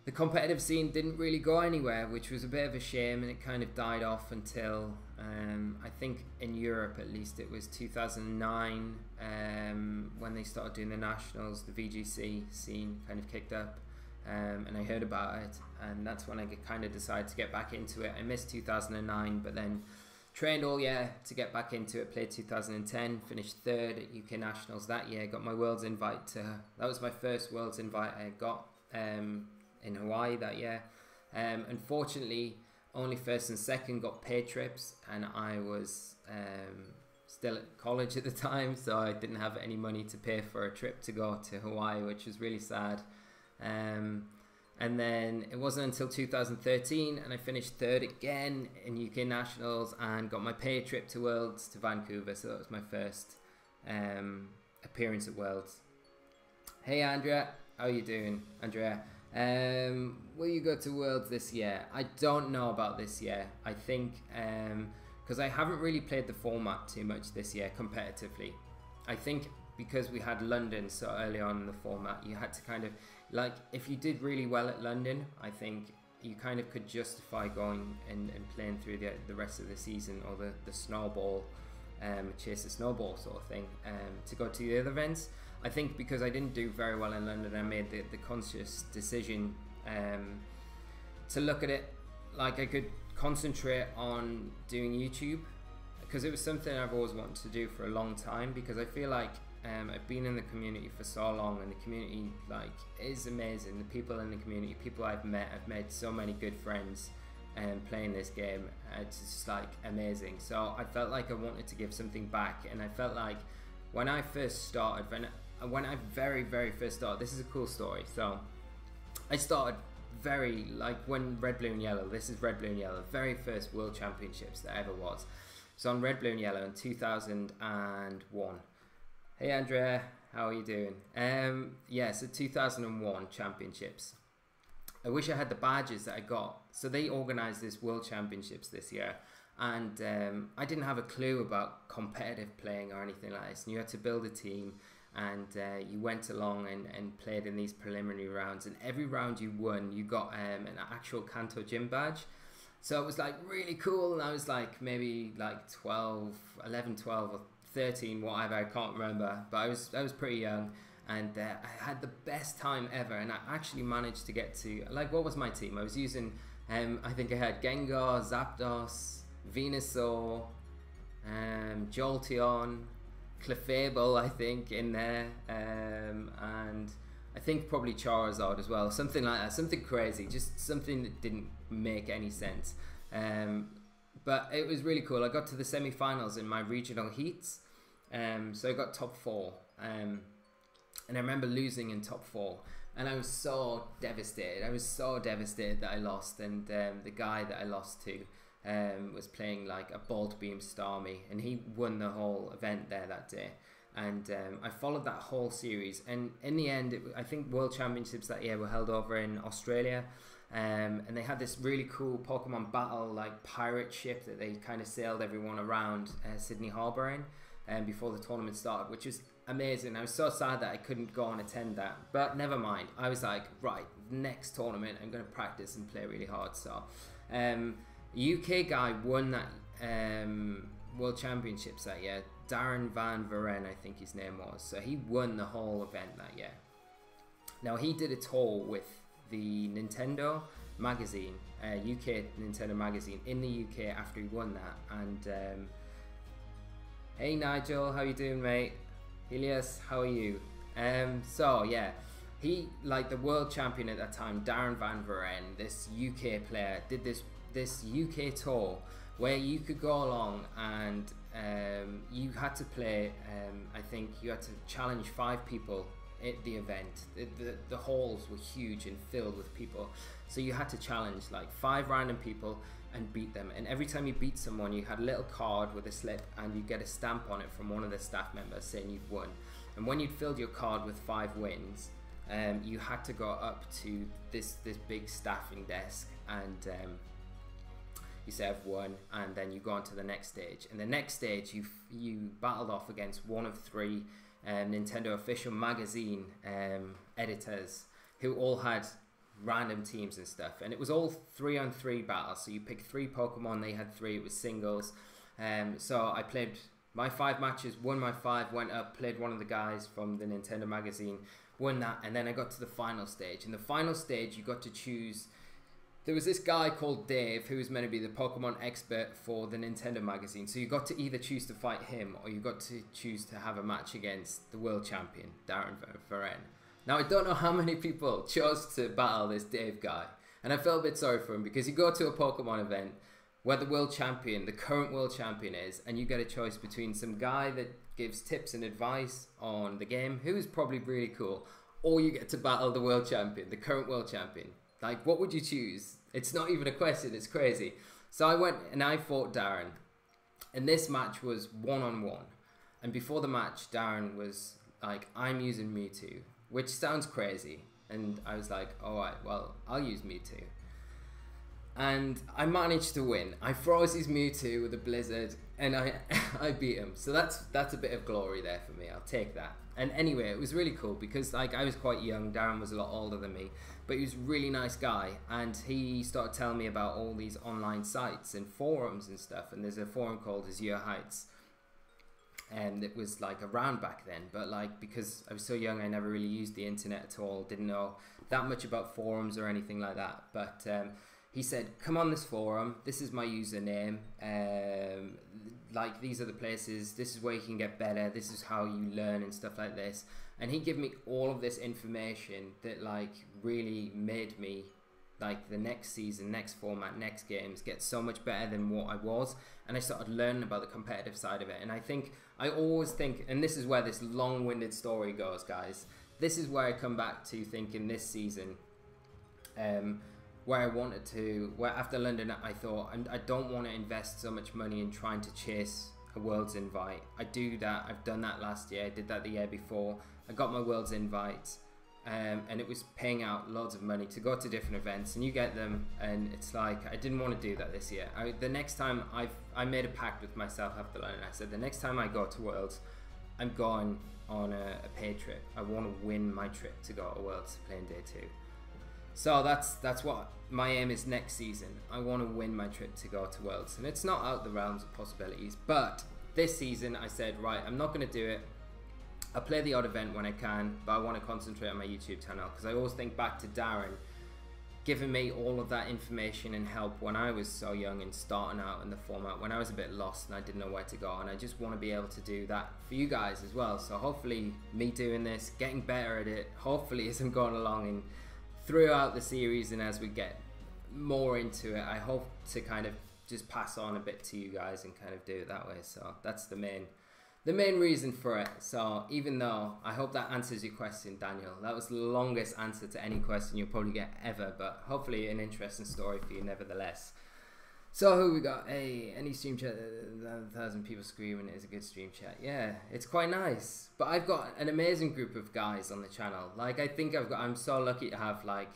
the competitive scene didn't really go anywhere, which was a bit of a shame, and it kind of died off until I think in Europe at least it was 2009 when they started doing the nationals. The VGC scene kind of kicked up, and I heard about it, and that's when I kind of decided to get back into it. I missed 2009, but then trained all year to get back into it. Played 2010, finished third at UK Nationals that year, got my Worlds invite to, that was my first Worlds invite I got in Hawaii that year. Unfortunately, only first and second got paid trips, and I was still at college at the time, so I didn't have any money to pay for a trip to go to Hawaii, which was really sad. And then it wasn't until 2013 and I finished third again in UK Nationals and got my paid trip to Worlds to Vancouver, so that was my first appearance at Worlds. Hey Andrea, how are you doing, Andrea? Will you go to Worlds this year? I don't know about this year. I think because I haven't really played the format too much this year competitively. I think because we had London so early on in the format, you had to kind of, like, if you did really well at London, I think you kind of could justify going and playing through the rest of the season, or the snowball, chase the snowball sort of thing, to go to the other events. I think because I didn't do very well in London, I made the conscious decision to look at it like I could concentrate on doing YouTube, because it was something I've always wanted to do for a long time, because I feel like I've been in the community for so long, and the community like is amazing. The people in the community, people I've made so many good friends playing this game. It's just like amazing. So I felt like I wanted to give something back, and I felt like when I first started, when I very first started, this is a cool story. So I started very, like, when Red, Blue and Yellow, this is Red, Blue and Yellow, very first World Championships that ever was. So on Red, Blue and Yellow in 2001. Hey Andrea, how are you doing? Yeah, so 2001 championships. I wish I had the badges that I got. So they organised this World Championships this year, and I didn't have a clue about competitive playing or anything like this. And you had to build a team, and you went along and played in these preliminary rounds, and every round you won, you got an actual Kanto gym badge. So it was like really cool, and I was like maybe like 11, 12 or 13, whatever, I can't remember, but I was pretty young, and I had the best time ever. And I actually managed to get to, like, what was my team? I was using I think I had Gengar, Zapdos, Venusaur, Jolteon, Clefable, I think, in there, and I think probably Charizard as well, something like that, something crazy, just something that didn't make any sense. But it was really cool. I got to the semi-finals in my regional heats, so I got top 4, and I remember losing in top 4, and I was so devastated. I was so devastated that I lost, and the guy that I lost to was playing like a Bolt Beam Starmie, and he won the whole event there that day. And I followed that whole series, and in the end, I think World Championships that year were held over in Australia, and they had this really cool Pokemon battle like pirate ship that they kind of sailed everyone around Sydney Harbour in before the tournament started, which was amazing. I was so sad that I couldn't go and attend that, but never mind. I was like, right, next tournament I'm going to practice and play really hard. So UK guy won that World Championships that year. Darren Van Veren, I think his name was. So he won the whole event that year. Now he did a tour with the Nintendo magazine, UK Nintendo magazine in the UK after he won that. And hey Nigel, how you doing, mate? Helios, how are you? So yeah, he, like the world champion at that time, Darren Van Veren, this UK player, did this UK tour where you could go along and you had to play, I think you had to challenge 5 people at the event. The halls were huge and filled with people, so you had to challenge like 5 random people and beat them, and every time you beat someone you had a little card with a slip and you get a stamp on it from one of the staff members saying you'd won. And when you'd filled your card with 5 wins, you had to go up to this big staffing desk and you say I've won, and then you go on to the next stage. And the next stage you battled off against one of 3 Nintendo official magazine editors who all had random teams and stuff, and it was all 3-on-3 battles. So you pick 3 Pokemon, they had 3, it was singles. So I played my 5 matches, won my 5, went up, played one of the guys from the Nintendo magazine, won that, and then I got to the final stage. In the final stage you got to choose. There was this guy called Dave who was meant to be the Pokemon expert for the Nintendo magazine. So you got to either choose to fight him or you got to choose to have a match against the world champion, Darren Veren. Now I don't know how many people chose to battle this Dave guy. And I felt a bit sorry for him because you go to a Pokemon event where the world champion, the current world champion is, and you get a choice between some guy that gives tips and advice on the game, who is probably really cool, or you get to battle the world champion, the current world champion. Like, what would you choose? It's not even a question, it's crazy. So I went and I fought Darren. And this match was 1-on-1. And before the match, Darren was like, I'm using Mewtwo, which sounds crazy. And I was like, alright, well, I'll use Mewtwo. And I managed to win. I froze his Mewtwo with a blizzard and I beat him. So that's a bit of glory there for me. I'll take that. And anyway, it was really cool because like I was quite young. Darren was a lot older than me, but he was a really nice guy, and he started telling me about all these online sites and forums and stuff. And there's a forum called Azure Heights, and it was like around back then, but like because I was so young I never really used the internet at all, didn't know that much about forums or anything like that. But he said, come on this forum, this is my username, like these are the places, this is where you can get better, this is how you learn and stuff like this. And he gave me all of this information that like really made me like the next season, next format, next games get so much better than what I was. And I started learning about the competitive side of it. And I always think, and this is where this long-winded story goes, guys, this is where I come back to thinking this season, where I wanted to, where after London I thought, I don't want to invest so much money in trying to chase a Worlds invite. I do that, I've done that last year, I did that the year before. I got my Worlds invite, and it was paying out loads of money to go to different events, and you get them, and it's like, I didn't want to do that this year. The next time I made a pact with myself after London. I said, the next time I go to Worlds, I'm going on a paid trip. I want to win my trip to go to Worlds to play in day 2. So that's what my aim is next season. I want to win my trip to go to Worlds, and it's not out the realms of possibilities. But this season I said, right, I'm not going to do it. I'll play the odd event when I can, but I want to concentrate on my YouTube channel, because I always think back to Darren given me all of that information and help when I was so young and starting out in the format, when I was a bit lost and I didn't know where to go, and I just want to be able to do that for you guys as well. So hopefully me doing this, getting better at it, hopefully as I'm going along and throughout the series and as we get more into it, I hope to kind of just pass on a bit to you guys and kind of do it that way. So that's the main reason for it. So even though I hope that answers your question, Daniel, that was the longest answer to any question you'll probably get ever, but hopefully an interesting story for you nevertheless. So who we got? Hey, any stream chat, 1,000 people screaming is a good stream chat. Yeah, it's quite nice. But I've got an amazing group of guys on the channel. Like, I think I'm so lucky to have like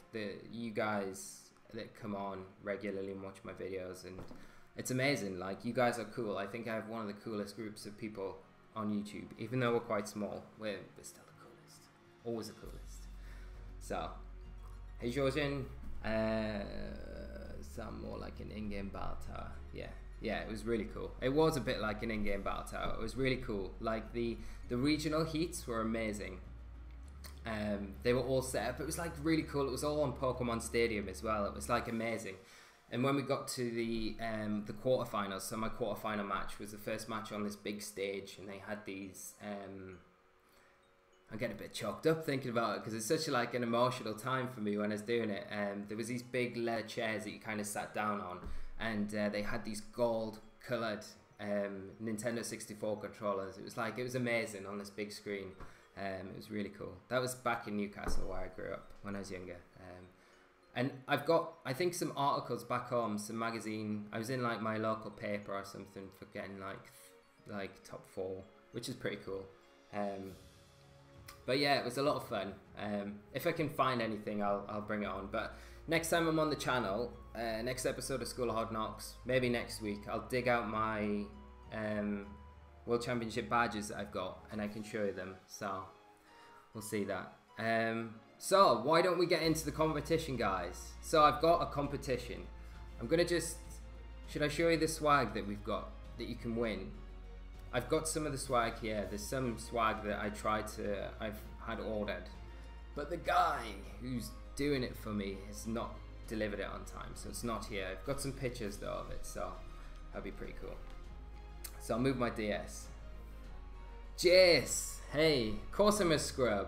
you guys that come on regularly and watch my videos, and it's amazing. Like, you guys are cool. I think I have one of the coolest groups of people on YouTube, even though we're quite small. We're still the coolest, always the coolest. So, hey Georgian, sound more like an in-game battle tower. Yeah, it was really cool. It was a bit like an in-game battle tower. It was really cool. Like the regional heats were amazing. They were all set up. It was like really cool. It was all on Pokemon Stadium as well. It was like amazing. And when we got to the quarterfinals, so my quarterfinal match was the first match on this big stage, and they had these. I'm getting a bit choked up thinking about it because it's such like an emotional time for me when I was doing it. There was these big leather chairs that you kind of sat down on, and they had these gold-colored Nintendo 64 controllers. It was amazing on this big screen. It was really cool. That was back in Newcastle where I grew up when I was younger. And I've got, I think, some articles back home, some magazine. I was in like my local paper or something for getting like top 4, which is pretty cool. But yeah, it was a lot of fun. If I can find anything, I'll bring it on. But next time I'm on the channel, next episode of School of Hard Knocks, maybe next week, I'll dig out my World Championship badges that I've got, and I can show you them. So we'll see that. So why don't we get into the competition, guys? So I've got a competition. I'm gonna should I show you the swag that we've got that you can win? I've got some of the swag here. There's some swag that I've had ordered, but the guy who's doing it for me has not delivered it on time, so it's not here. I've got some pictures though of it, so that'd be pretty cool. So I'll move my DS. Jace, hey, of course I'm a scrub.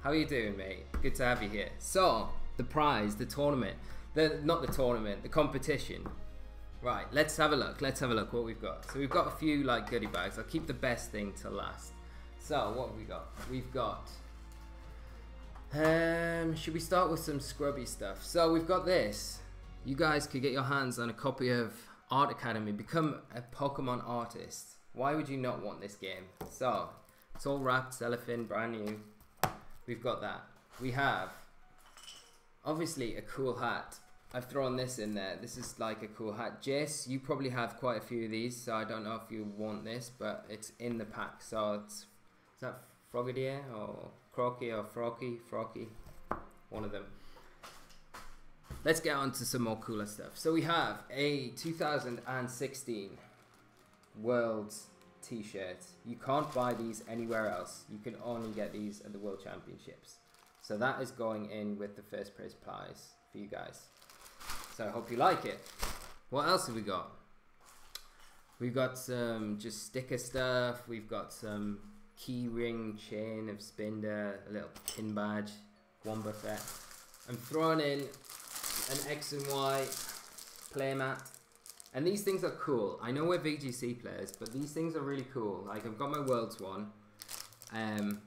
How are you doing, mate? Good to have you here. So, the prize, the tournament, not the tournament, the competition. Right, let's have a look. Let's have a look what we've got. So we've got a few like goodie bags. I'll keep the best thing till last. So what have we got? We've got. Should we start with some scrubby stuff? So we've got this. You guys could get your hands on a copy of Art Academy. Become a Pokemon artist. Why would you not want this game? So it's all wrapped, cellophane, brand new. We've got that. We have obviously a cool hat. I've thrown this in there. This is like a cool hat. Jess, you probably have quite a few of these, so I don't know if you want this, but it's in the pack. So it's, is that Frogadier or Croaky or Frocky? One of them. Let's get on to some more cooler stuff. So we have a 2016 Worlds t-shirt. You can't buy these anywhere else. You can only get these at the World Championships. So that is going in with the first prize prize for you guys. So I hope you like it. What else have we got? We've got some just sticker stuff. We've got some key ring chain of Spinder, a little pin badge, Womba set. I'm throwing in an X and Y playmat. And these things are cool. I know we're VGC players, but these things are really cool. Like, I've got my Worlds one. And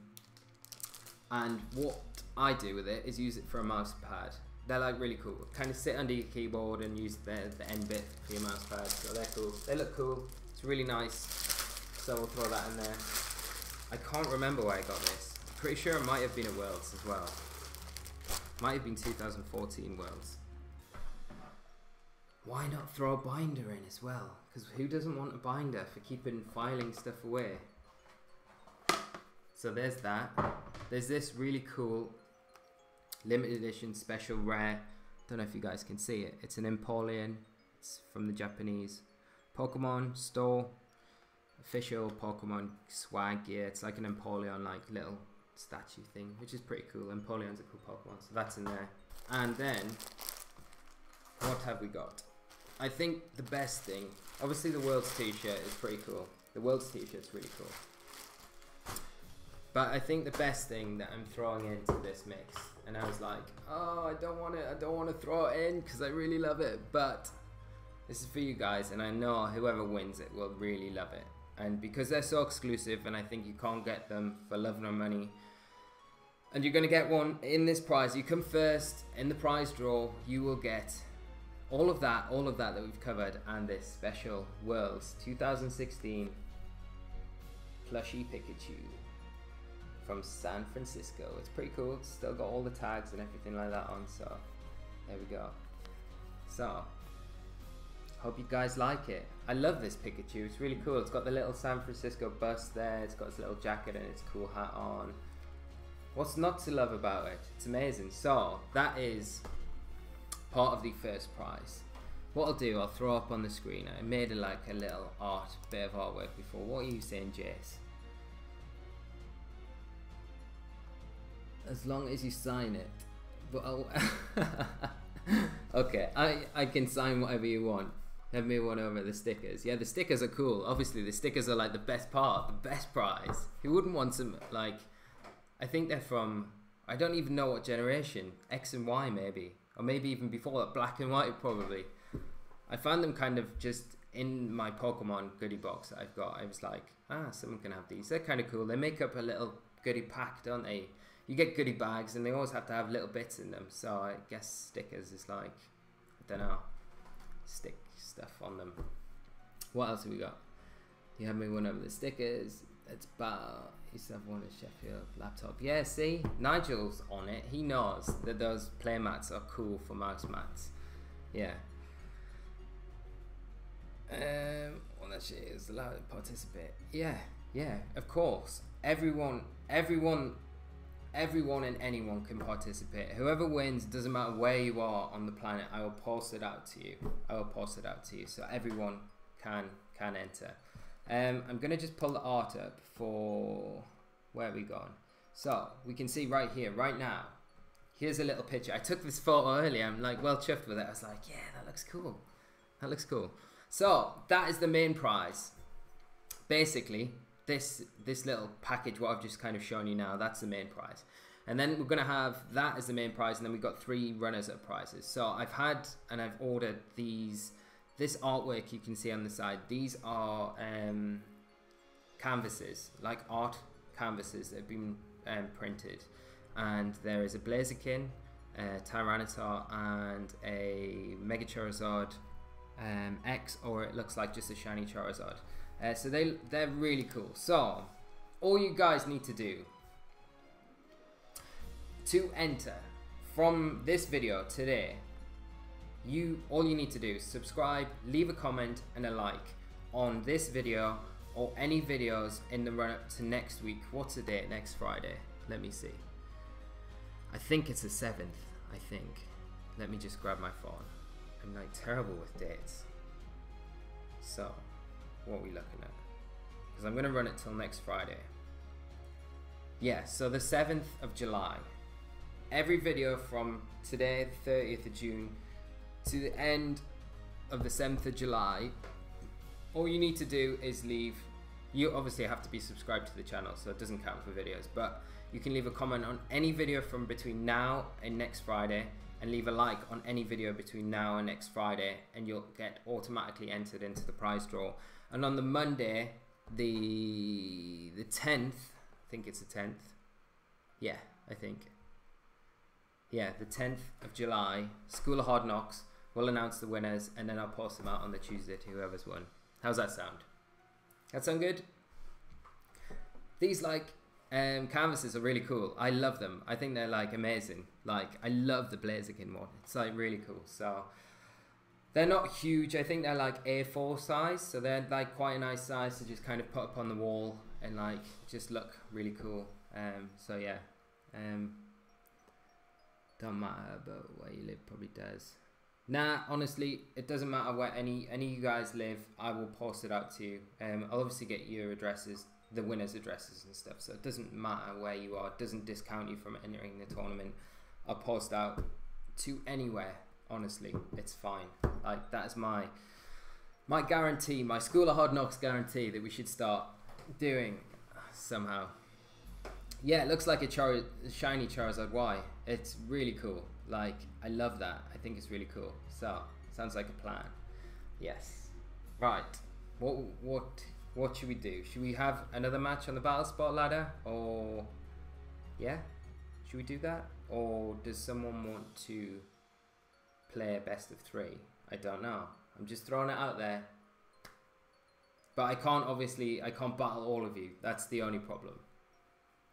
what I do with it is use it for a mouse pad. They're like really cool. Kind of sit under your keyboard and use the end bit for your mouse pad. So they're cool. They look cool. It's really nice. So we'll throw that in there. I can't remember where I got this. I'm pretty sure it might have been at Worlds as well. Might have been 2014 Worlds. Why not throw a binder in as well? Because who doesn't want a binder for keeping filing stuff away? So there's that. There's this really cool limited edition special rare. Don't know if you guys can see it. It's an Empoleon. It's from the Japanese Pokemon store. Official Pokemon swag gear. It's like an Empoleon like little statue thing, which is pretty cool. Empoleon's a cool Pokemon, so that's in there. And then what have we got? I think the best thing, obviously the World's t-shirt is pretty cool. The World's t-shirt's really cool. But I think the best thing that I'm throwing into this mix, and I was like, oh, I don't want to throw it in because I really love it, but this is for you guys, and I know whoever wins it will really love it. And because they're so exclusive, and I think you can't get them for love nor money, and you're going to get one in this prize. You come first in the prize draw, you will get all of that we've covered, and this special Worlds 2016 plushie Pikachu from San Francisco. It's pretty cool. It's still got all the tags and everything like that on, so there we go. So hope you guys like it. I love this Pikachu. It's really cool. It's got the little San Francisco bust there. It's got its little jacket and its cool hat on. What's not to love about it? It's amazing. So that is part of the first prize. What I'll do, I'll throw up on the screen. I made like a little bit of artwork before. What are you saying, Jace? As long as you sign it. But okay, I can sign whatever you want. Have me one over the stickers. Yeah, the stickers are cool. Obviously, the stickers are like the best part, the best prize. Who wouldn't want some, like, I think they're from, I don't even know what generation. X and Y maybe. Or maybe even before that, black and white probably. I found them kind of just in my Pokemon goodie box that I've got. I was like, someone can have these. They're kind of cool. They make up a little goodie pack, don't they? You get goodie bags and they always have to have little bits in them. So I guess stickers is like, I don't know, stick stuff on them. What else have we got? You have me one over the stickers. It's about, used to have one in Sheffield laptop. Yeah, see, Nigel's on it. He knows that those play mats are cool for mouse mats. Yeah. Well, that shit is allowed to participate. Yeah, of course. Everyone and anyone can participate. Whoever wins, doesn't matter where you are on the planet, I will post it out to you. So everyone can enter. I'm gonna just pull the art up for where we gone. So we can see right here, right now. Here's a little picture. I took this photo earlier. I'm like well chuffed with it. I was like, yeah, that looks cool. That looks cool. So that is the main prize. Basically, this little package, what I've just kind of shown you now, that's the main prize. And then we're going to have that as the main prize, and then we've got 3 runners-up prizes. So I've ordered this artwork you can see on the side. These are canvases, like art canvases that have been printed. And there is a Blaziken, a Tyranitar, and a Mega Charizard X, or it looks like just a shiny Charizard. So they're really cool. So all you guys need to do to enter from this video today, all you need to do is subscribe, leave a comment and a like on this video or any videos in the run up to next week. What's the date? Next Friday. Let me see. I think it's the 7th. I think. Let me just grab my phone. I'm like terrible with dates. So what are we looking at? Because I'm going to run it till next Friday. Yeah, so the 7th of July. Every video from today, the 30th of June, to the end of the 7th of July, all you need to do is leave, you obviously have to be subscribed to the channel, so it doesn't count for videos, but you can leave a comment on any video from between now and next Friday, and leave a like on any video between now and next Friday, and you'll get automatically entered into the prize draw. And on the Monday, the 10th, I think it's the 10th, yeah, I think. Yeah, the 10th of July, School of Hard Knocks will announce the winners, and then I'll post them out on the Tuesday to whoever's won. How's that sound? That sound good? These like canvases are really cool. I love them. I think they're like amazing. Like I love the Blaziken one. It's like really cool. So they're not huge. I think they're like A4 size, so they're like quite a nice size to just kind of put up on the wall and like just look really cool. So yeah. Don't matter about where you live, probably does. Nah, honestly, it doesn't matter where any of you guys live. I will post it out to you. I'll obviously get your addresses, the winners' addresses and stuff. So it doesn't matter where you are. It doesn't discount you from entering the tournament. I'll post out to anywhere Honestly, it's fine. Like, that is my guarantee, my School of Hard Knocks guarantee that we should start doing somehow. Yeah, it looks like a shiny Charizard Y. It's really cool. Like, I love that. I think it's really cool. So, sounds like a plan. Yes. Right. What should we do? Should we have another match on the Battle Spot ladder? Or, yeah? Should we do that? Or does someone want to play a best of 3? I don't know. I'm just throwing it out there. But I can't battle all of you. That's the only problem.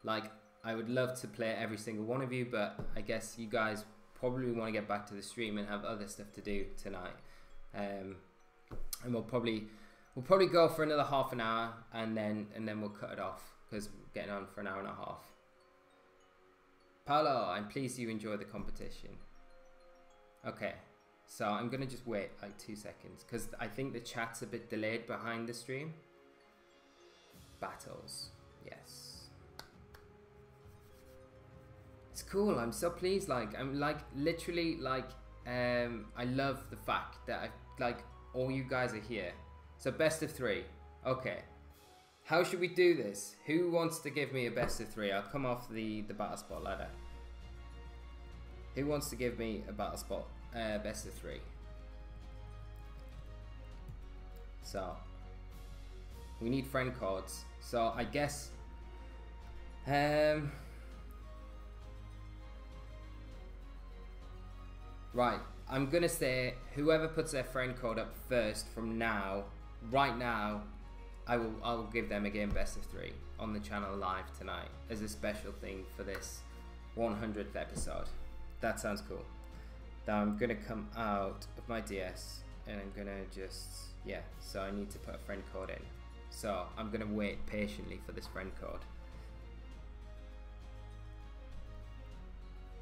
Like, I would love to play every single one of you, but I guess you guys probably want to get back to the stream and have other stuff to do tonight. And we'll probably go for another half an hour, and then we'll cut it off because we're getting on for an hour and a half. Paolo, I'm pleased you enjoy the competition. Okay, so I'm gonna just wait like 2 seconds because I think the chat's a bit delayed behind the stream. Battles, yes. It's cool. I'm so pleased. Like, I'm like literally like I love the fact that all you guys are here. So best of 3. Okay. How should we do this? Who wants to give me a best of 3? I'll come off the Battle Spot ladder. Who wants to give me a Battle Spot best of 3? So we need friend cards. So I guess right, I'm gonna say whoever puts their friend code up first from now, right now, I will give them a game best of 3 on the channel live tonight as a special thing for this 100th episode. That sounds cool. Now I'm gonna come out of my DS and I'm gonna just, yeah, so I need to put a friend code in. So I'm gonna wait patiently for this friend code.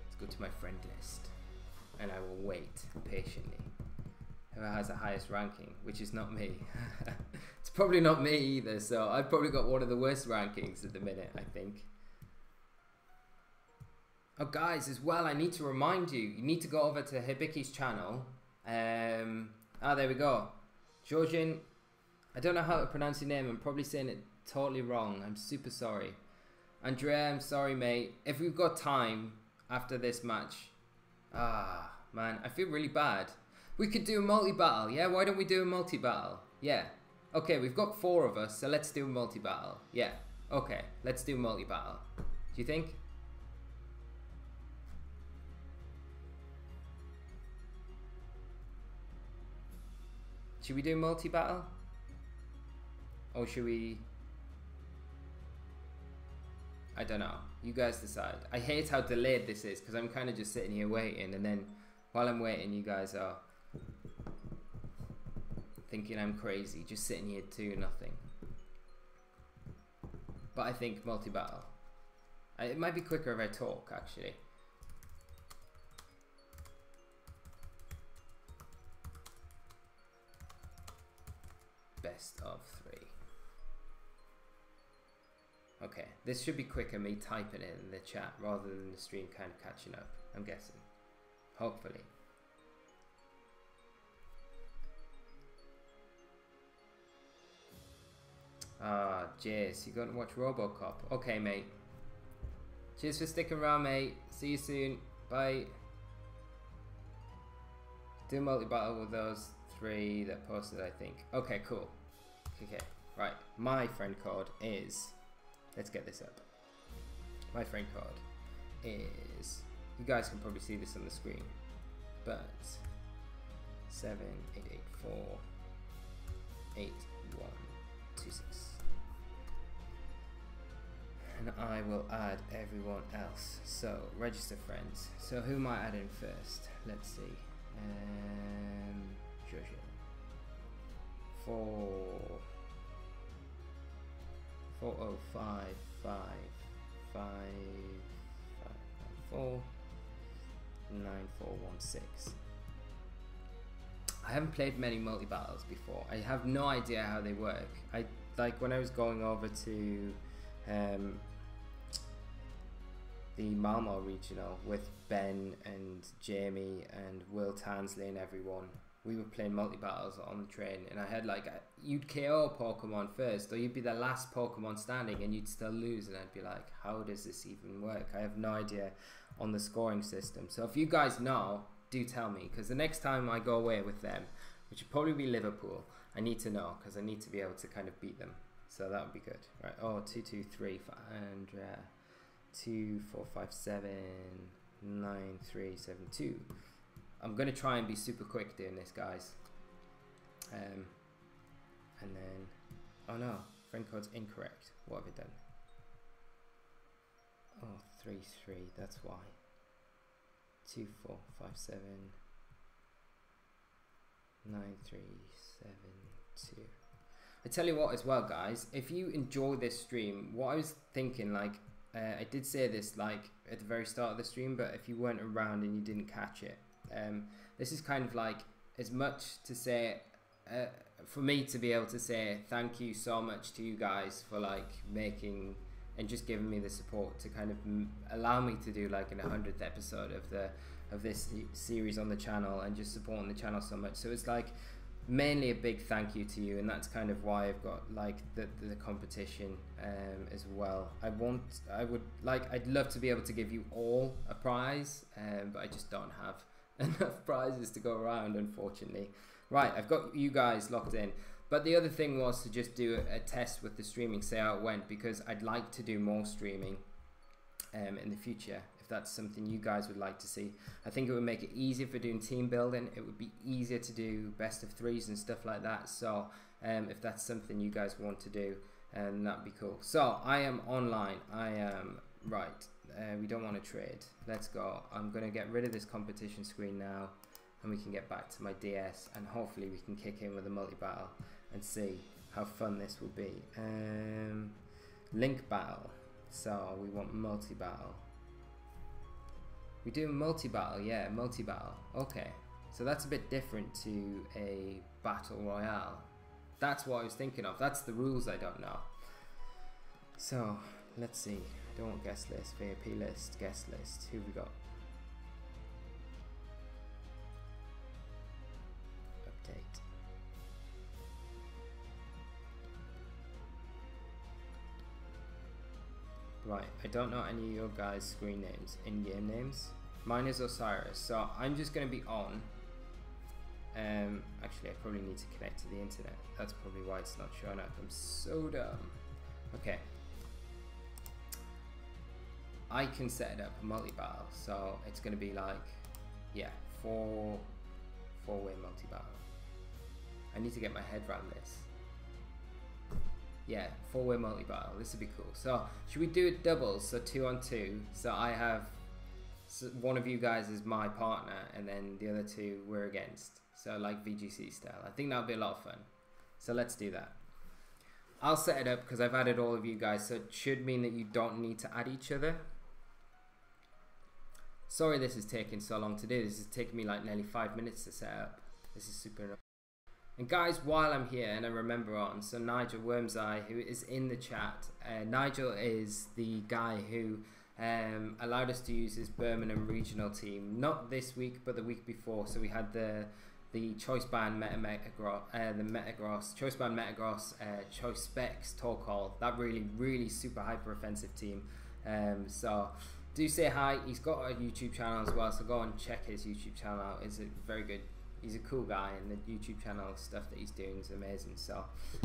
Let's go to my friend list. And I will wait patiently. Who has the highest ranking, which is not me. It's probably not me either, so I've probably got one of the worst rankings at the minute, I think. Oh guys, as well, I need to remind you, you need to go over to Hibiki's channel. There we go. Georgian, I don't know how to pronounce your name, I'm probably saying it totally wrong, I'm super sorry. Andrea, I'm sorry mate. If we've got time after this match, man, I feel really bad. We could do a multi-battle, yeah? Why don't we do a multi-battle? Yeah. Okay, we've got 4 of us, so let's do a multi-battle. Yeah. Okay, let's do multi-battle. Do you think? Should we do multi-battle? Or should we... I don't know. You guys decide. I hate how delayed this is because I'm kind of just sitting here waiting, and then while I'm waiting you guys are thinking I'm crazy just sitting here doing nothing. But I think multi-battle. It might be quicker if I talk actually. Best of 3. Okay, this should be quicker me typing it in the chat rather than the stream kind of catching up, I'm guessing. Hopefully. Jace, you gonna watch RoboCop? Okay, mate. Cheers for sticking around, mate. See you soon. Bye. Do multi-battle with those 3 that posted, I think. Okay, cool. Okay, right. My friend code is... Let's get this up. My friend code is... You guys can probably see this on the screen. But... 7884 8126. And I will add everyone else. So, register friends. So, who am I adding first? Let's see. Jojo. 40555549416. I haven't played many multi-battles before. I have no idea how they work. I like when I was going over to the Malmo regional with Ben and Jamie and Will Tansley and everyone. We were playing multi-battles on the train, and I had like, you'd KO Pokemon first, or you'd be the last Pokemon standing and you'd still lose, and I'd be like, how does this even work? I have no idea on the scoring system. So if you guys know, do tell me, because the next time I go away with them, which would probably be Liverpool, I need to know, because I need to be able to kind of beat them. So that would be good. Right, oh, 2, 2, 3, and 2, 4, 5, 7, 9, 3, 7, 2. I'm going to try and be super quick doing this, guys. And then, oh no, friend code's incorrect. What have I done? Oh, 3, 3, that's why. 2, 4, 5, 7, 9, 3, 7, 2. I tell you what as well, guys, if you enjoy this stream, what I was thinking, like, I did say this like at the very start of the stream, but if you weren't around and you didn't catch it, this is kind of like as much to say, for me to be able to say thank you so much to you guys for like making and just giving me the support to kind of allow me to do like an 100th episode of this series on the channel, and just supporting the channel so much. So it's like mainly a big thank you to you, and that's kind of why I've got like the competition as well. I'd love to be able to give you all a prize, but I just don't have enough prizes to go around, unfortunately. Right, I've got you guys locked in, but the other thing was to just do a test with the streaming, see how it went, because I'd like to do more streaming in the future, if that's something you guys would like to see. I think it would make it easier for doing team building. It would be easier to do best of threes and stuff like that. So if that's something you guys want to do, that'd be cool. So I am online. I am right. We don't want to trade. Let's go. I'm gonna get rid of this competition screen now, and we can get back to my DS, and hopefully we can kick in with a multi-battle and see how fun this will be. Link battle. So we want multi-battle. We do multi-battle, yeah, multi-battle. Okay, so that's a bit different to a battle royale. That's what I was thinking of. That's the rules I don't know. So let's see. Don't want guest list, VIP list, guest list. Who we got? Update. Right, I don't know any of your guys' screen names, in-game names. Mine is Osiris, so I'm just going to be on. Actually, I probably need to connect to the internet. That's probably why it's not showing up. I'm so dumb. Okay. I can set it up a multi-battle, so it's going to be like, yeah, four-way multi-battle. I need to get my head around this. Yeah, 4-way multi-battle. This would be cool. So should we do it doubles? So 2 on 2. So I have one of you guys as my partner, and then the other 2 we're against. So like VGC style. I think that would be a lot of fun. So let's do that. I'll set it up because I've added all of you guys, so it should mean that you don't need to add each other. Sorry this is taking so long to do. This is taking me like nearly 5 minutes to set up. This is super annoying. And guys, while I'm here, and I remember on, so Nigel Wormseye, who is in the chat, Nigel is the guy who allowed us to use his Birmingham regional team, not this week, but the week before. So we had the Choice Band Metagross, Choice Band Metagross, Choice Specs, Torkoal, that really super hyper offensive team. So do say hi. He's got a YouTube channel as well, so go and check his YouTube channel out. It's a very good. He's a cool guy, and the YouTube channel stuff that he's doing is amazing. So,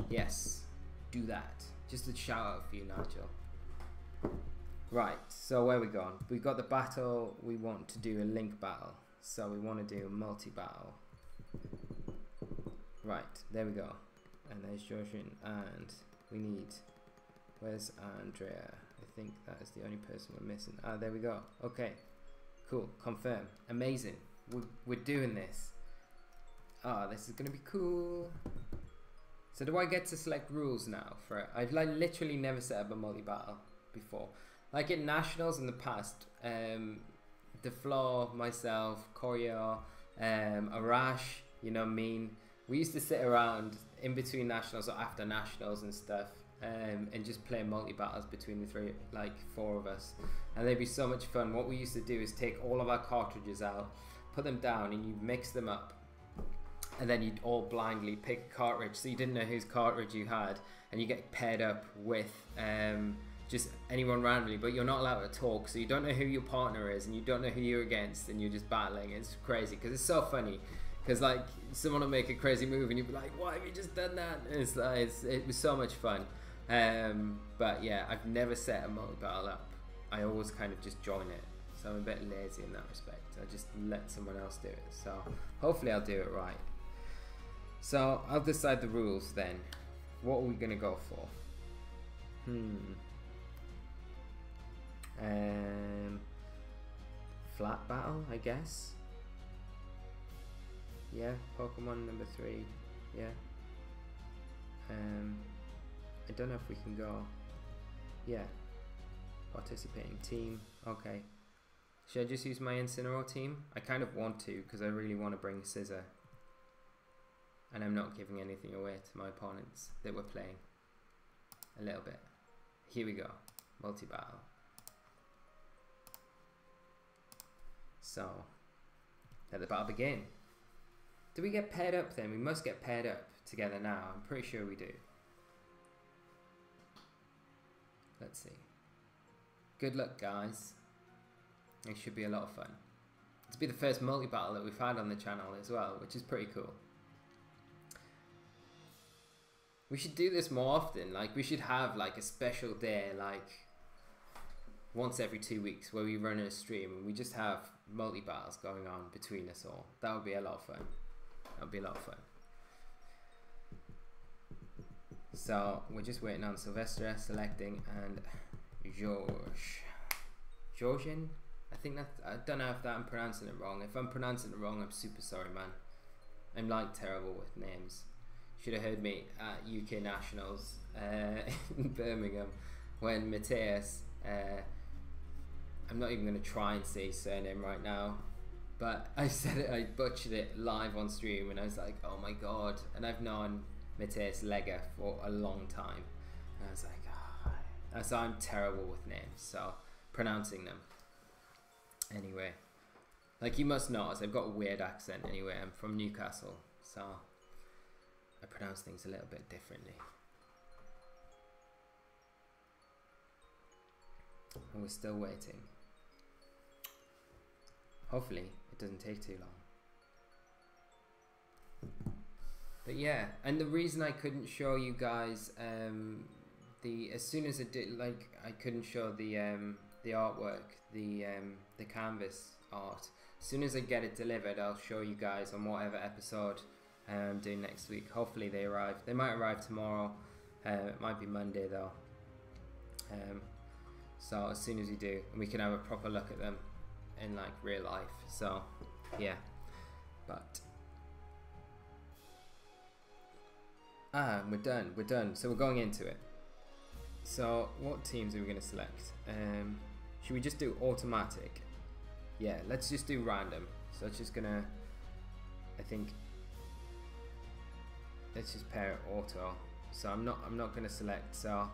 yes, do that. Just a shout out for you, Nigel. Right, so where are we going? We've got the battle. We want to do a link battle. So we want to do a multi-battle. Right, there we go. And there's Joshin, and we need... Where's Andrea? I think that is the only person we're missing. Ah, there we go. Okay, cool, confirm. Amazing. We're doing this. Ah, this is gonna be cool. So do I get to select rules now for it? I've like literally never set up a multi-battle before. Like in nationals in the past, DeFloor, myself, Koryo, Arash, you know what I mean? We used to sit around in between nationals or after nationals and stuff, and just play multi-battles between the three, like 4 of us, and they'd be so much fun. What we used to do is take all of our cartridges out, put them down, and you mix them up, and then you'd all blindly pick a cartridge, so you didn't know whose cartridge you had, and you get paired up with just anyone randomly, but you're not allowed to talk, so you don't know who your partner is, and you don't know who you're against, and you're just battling. It's crazy, because it's so funny, because like someone will make a crazy move, and you'll be like, why have you just done that? And it's like, it was so much fun. But yeah, I've never set a multi-battle up. I always kind of just join it, so I'm a bit lazy in that respect. I just let someone else do it, so hopefully I'll do it right. So I'll decide the rules then. What are we gonna go for? Flat battle, I guess. Yeah, Pokemon number 3. Yeah. I don't know if we can go. Yeah. Participating team. Okay. Should I just use my Incineroar team? I kind of want to, because I really want to bring Scissor. And I'm not giving anything away to my opponents that we're playing. A little bit. Here we go. Multi-battle. So, let the battle begin. Do we get paired up then? We must get paired up together now. I'm pretty sure we do. Let's see. Good luck, guys. It should be a lot of fun. It's be the first multi-battle that we've had on the channel as well, which is pretty cool. We should do this more often. Like, we should have like a special day, like once every 2 weeks, where we run a stream and we just have multi-battles going on between us all. That would be a lot of fun. That would be a lot of fun. So we're just waiting on Sylvester selecting and Georgian. I think that, I don't know if I'm pronouncing it wrong. If I'm pronouncing it wrong, I'm super sorry, man. I'm like terrible with names. Should have heard me at UK Nationals in Birmingham when Mateus, I'm not even going to try and say his surname right now, but I said it, I butchered it live on stream, and I was like, oh my god. And I've known Mateus Lega for a long time, and I was like, oh. So I'm terrible with names, so pronouncing them. Anyway, like you must notice, I've got a weird accent anyway. I'm from Newcastle, so I pronounce things a little bit differently. And we're still waiting. Hopefully it doesn't take too long. But yeah, and the reason I couldn't show you guys as soon as it did, like I couldn't show the artwork, the canvas art. As soon as I get it delivered, I'll show you guys on whatever episode I'm doing next week. Hopefully they arrive. They might arrive tomorrow. It might be Monday though. So as soon as you do, we can have a proper look at them in like real life. So yeah, but we're done. So we're going into it. So what teams are we going to select? Should we just do automatic? Yeah, let's just do random. So it's just gonna, I think, let's just pair it auto. So I'm not gonna select. So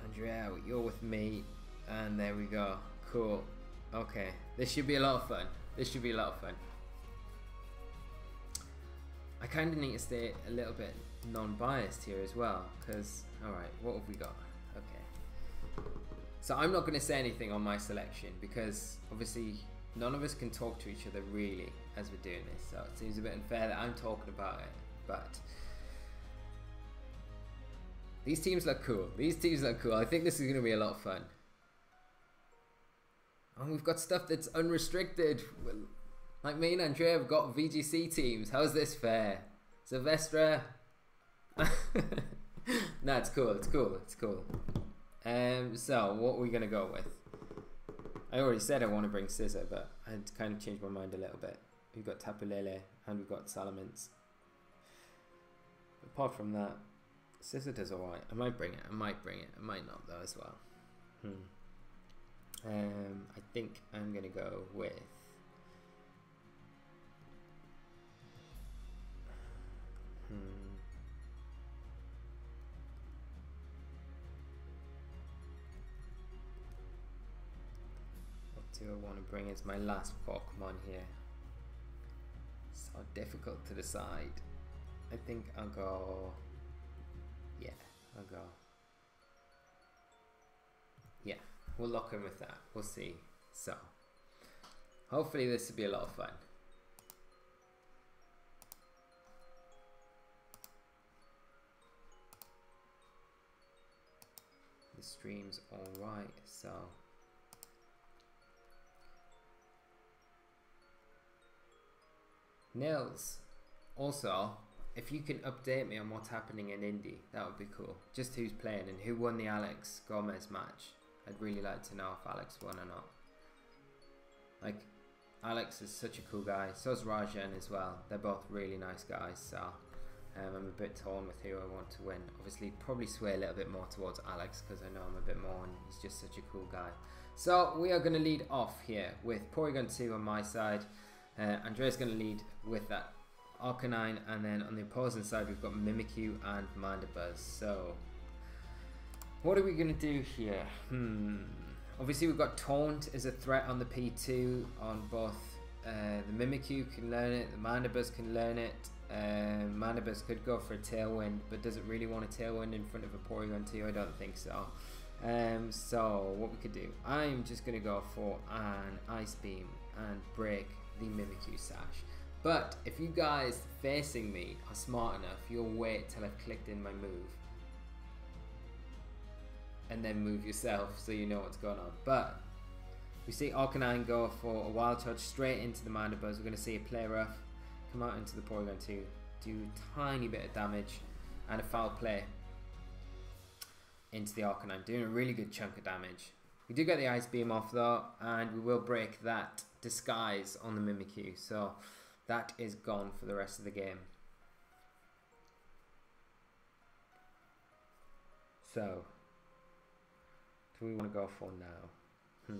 Andrea, you're with me, and there we go. Cool. Okay, this should be a lot of fun. This should be a lot of fun. I kind of need to stay a little bit non-biased here as well, because alright, what have we got? Okay, so I'm not going to say anything on my selection, because obviously none of us can talk to each other really as we're doing this, so it seems a bit unfair that I'm talking about it. But these teams look cool. These teams look cool. I think this is going to be a lot of fun. And we've got stuff that's unrestricted. Like me and Andrea have got VGC teams. How's this fair? Sylvestra? No, it's cool. It's cool. It's cool. So what are we gonna go with? I already said I want to bring Scissor, but I had to kind of change my mind a little bit. We've got Tapu Lele and we've got Salamence. Apart from that, Scissor does alright. I might bring it. I might bring it. I might not though as well. I think I'm gonna go with do I want to bring as my last Pokemon here? So difficult to decide. I think I'll go... Yeah, I'll go... Yeah, we'll lock in with that. We'll see. So, hopefully this will be a lot of fun. The stream's alright, so... Nils, also, if you can update me on what's happening in Indy, that would be cool. Just who's playing and who won the Alex Gomez match. I'd really like to know if Alex won or not. Like, Alex is such a cool guy. So is Rajan as well. They're both really nice guys. So I'm a bit torn with who I want to win. Obviously, probably sway a little bit more towards Alex because I know him a bit more and he's just such a cool guy. So we are going to lead off here with Porygon 2 on my side. Andrea's going to lead with that Arcanine, and then on the opposing side we've got Mimikyu and Mandibuzz. So what are we going to do here? Obviously we've got Taunt as a threat on the P2 on both. The Mimikyu can learn it, the Mandibuzz can learn it. Mandibuzz could go for a Tailwind, but does it really want a Tailwind in front of a Porygon 2? I don't think so. So what we could do, I'm just going to go for an Ice Beam and break the Mimikyu sash. But if you guys facing me are smart enough, you'll wait till I've clicked in my move and then move yourself so you know what's going on. But we see Arcanine go for a Wild Charge straight into the Mandibuzz. We're going to see a Play Rough come out into the Porygon 2, do a tiny bit of damage, and a Foul Play into the Arcanine, doing a really good chunk of damage. We do get the Ice Beam off though, and we will break that Disguise on the Mimikyu, so that is gone for the rest of the game. So, do we want to go for now?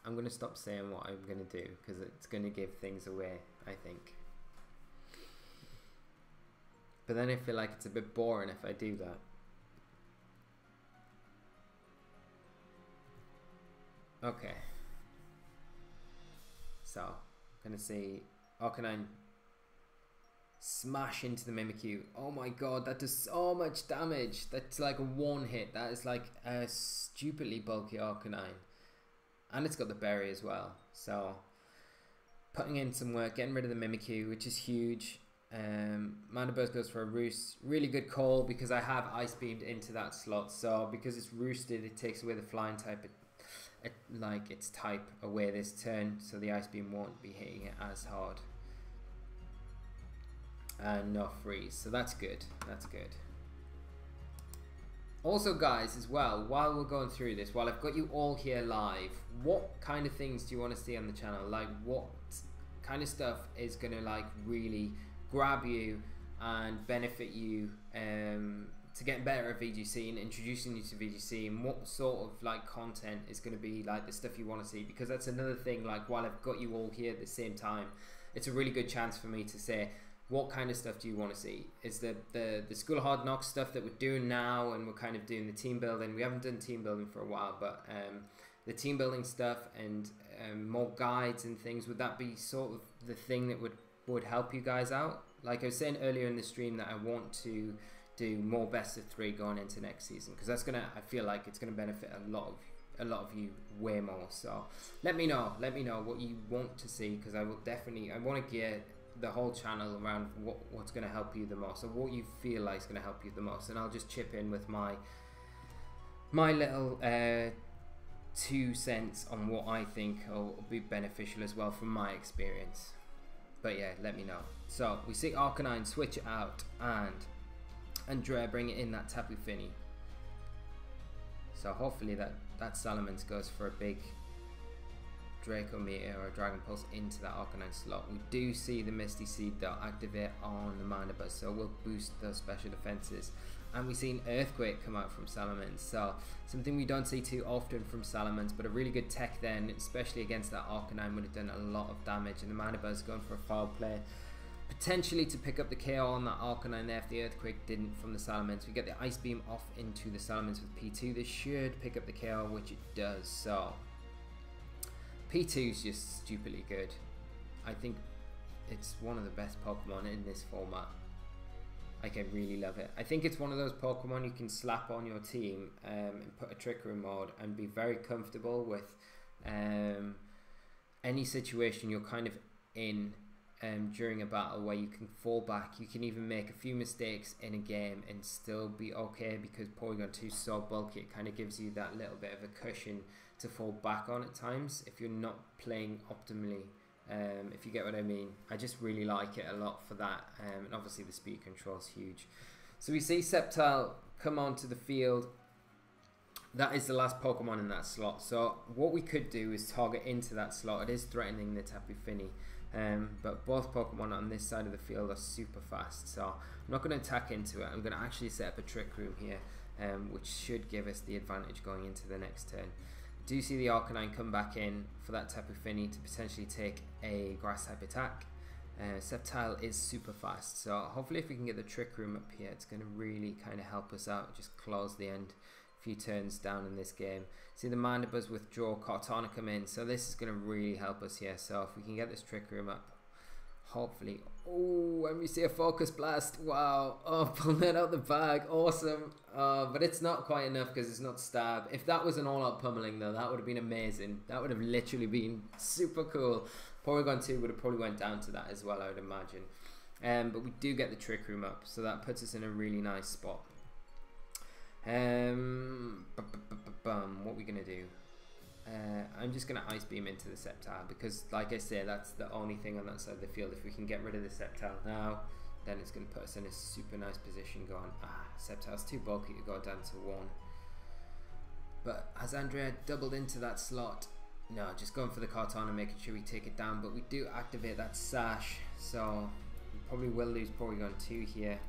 I'm going to stop saying what I'm going to do because it's going to give things away, I think. But then I feel like it's a bit boring if I do that. Okay. So, I'm going to see Arcanine smash into the Mimikyu. Oh my god, that does so much damage. That's like a one hit. That is like a stupidly bulky Arcanine. And it's got the berry as well. So, putting in some work, getting rid of the Mimikyu, which is huge. Mandibuzz goes for a Roost. Really good call because I have Ice Beamed into that slot. So, because it's roosted, it takes away the flying type. Like its type away this turn, so the Ice Beam won't be hitting it as hard. And no freeze, so that's good. That's good. Also, guys, as well, while we're going through this, while I've got you all here live, what kind of things do you want to see on the channel? Like, what kind of stuff is gonna like really grab you and benefit you to get better at VGC and introducing you to VGC, and what sort of like content is going to be like the stuff you want to see? Because that's another thing, like while I've got you all here at the same time, it's a really good chance for me to say what kind of stuff do you want to see. Is the School of Hard Knocks stuff that we're doing now, and we're kind of doing the team building. We haven't done team building for a while, but the team building stuff and more guides and things, would that be sort of the thing that would help you guys out? Like I was saying earlier in the stream, that I want to do more best of 3 going into next season, because that's gonna, I feel like it's gonna benefit a lot of you way more. So let me know what you want to see, because I will definitely, I want to gear the whole channel around what's going to help you the most, or what you feel like is going to help you the most, and I'll just chip in with my little 2 cents on what I think will be beneficial as well from my experience. But yeah, let me know. So we see Arcanine switch it out, and Andrea bring it in that Tapu Fini. So hopefully that Salamence goes for a big Draco Meteor or Dragon Pulse into that Arcanine slot. We do see the Misty Seed though activate on the Mandibuzz, so we'll boost those special defenses. And we've seen Earthquake come out from Salamence, so something we don't see too often from Salamence, but a really good tech then, especially against that Arcanine, would have done a lot of damage. And the Mandibuzz going for a foul play. potentially to pick up the KO on that Arcanine there if the Earthquake didn't from the Salamence. We get the Ice Beam off into the Salamence with P2. This should pick up the KO, which it does. So P2 is just stupidly good. I think it's one of the best Pokemon in this format. Like, I really love it. I think it's one of those Pokemon you can slap on your team and put a Trick Room mode and be very comfortable with any situation you're kind of in during a battle, where you can fall back. You can even make a few mistakes in a game and still be okay, because Porygon 2 is so bulky. It kind of gives you that little bit of a cushion to fall back on at times if you're not playing optimally. If you get what I mean. I just really like it a lot for that, and obviously the speed control is huge. So we see Sceptile come onto the field. That is the last Pokemon in that slot, so what we could do is target into that slot. It is threatening the Tapu Fini, but both Pokemon on this side of the field are super fast, so I'm not going to attack into it. I'm going to actually set up a Trick Room here, which should give us the advantage going into the next turn. Do see the Arcanine come back in for that Tapu Fini to potentially take a Grass type attack. Sceptile is super fast, so hopefully if we can get the Trick Room up here, it's going to really kind of help us out, just close the end a few turns down in this game. See the Mandibuzz withdraw, Cortana come in, so this is going to really help us here. So if we can get this Trick Room up, hopefully. Oh, and we see a Focus Blast. Wow. Oh, pulling that out the bag. Awesome. But it's not quite enough because it's not Stab. If that was an all-out pummeling, though, that would have been amazing. That would have literally been super cool. Porygon 2 would have probably went down to that as well, I would imagine. But we do get the Trick Room up, so that puts us in a really nice spot. What are we going to do? I'm just going to Ice Beam into the Sceptile, because like I say, that's the only thing on that side of the field. If we can get rid of the Sceptile now, then it's going to put us in a super nice position going, Sceptile's too bulky to go down to 1. But has Andrea doubled into that slot? No, just going for the Cortana, making sure we take it down, but we do activate that Sash, so we probably will lose Porygon 2 here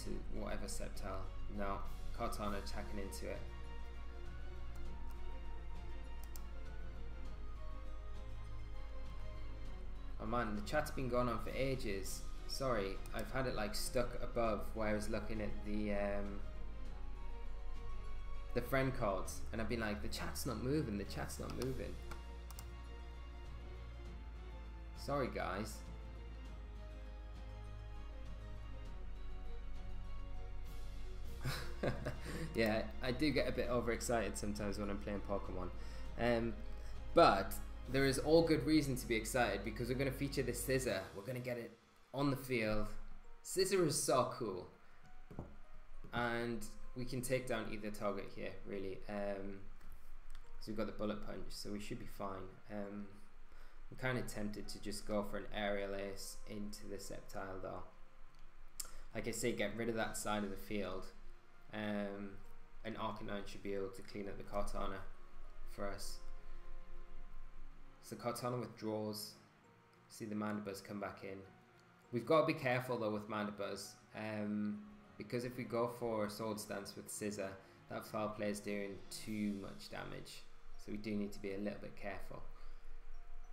to whatever Sceptile. No, Cortana attacking into it. Oh man, the chat's been going on for ages. Sorry, I've had it like stuck above where I was looking at the friend cards, and I've been like, the chat's not moving, the chat's not moving. Sorry guys. Yeah, I do get a bit overexcited sometimes when I'm playing Pokemon. But there is all good reason to be excited, because we're going to feature this Scissor. We're going to get it on the field. Scissor is so cool. And we can take down either target here, really. So we've got the Bullet Punch, so we should be fine. I'm kind of tempted to just go for an Aerial Ace into the Sceptile though. Like I say, get rid of that side of the field. And Arcanine should be able to clean up the Cortana for us. So Cortana withdraws. See the Mandibuzz come back in. We've got to be careful though with Mandibuzz, because if we go for a Sword Stance with Scissor, that foul play is doing too much damage. So we do need to be a little bit careful.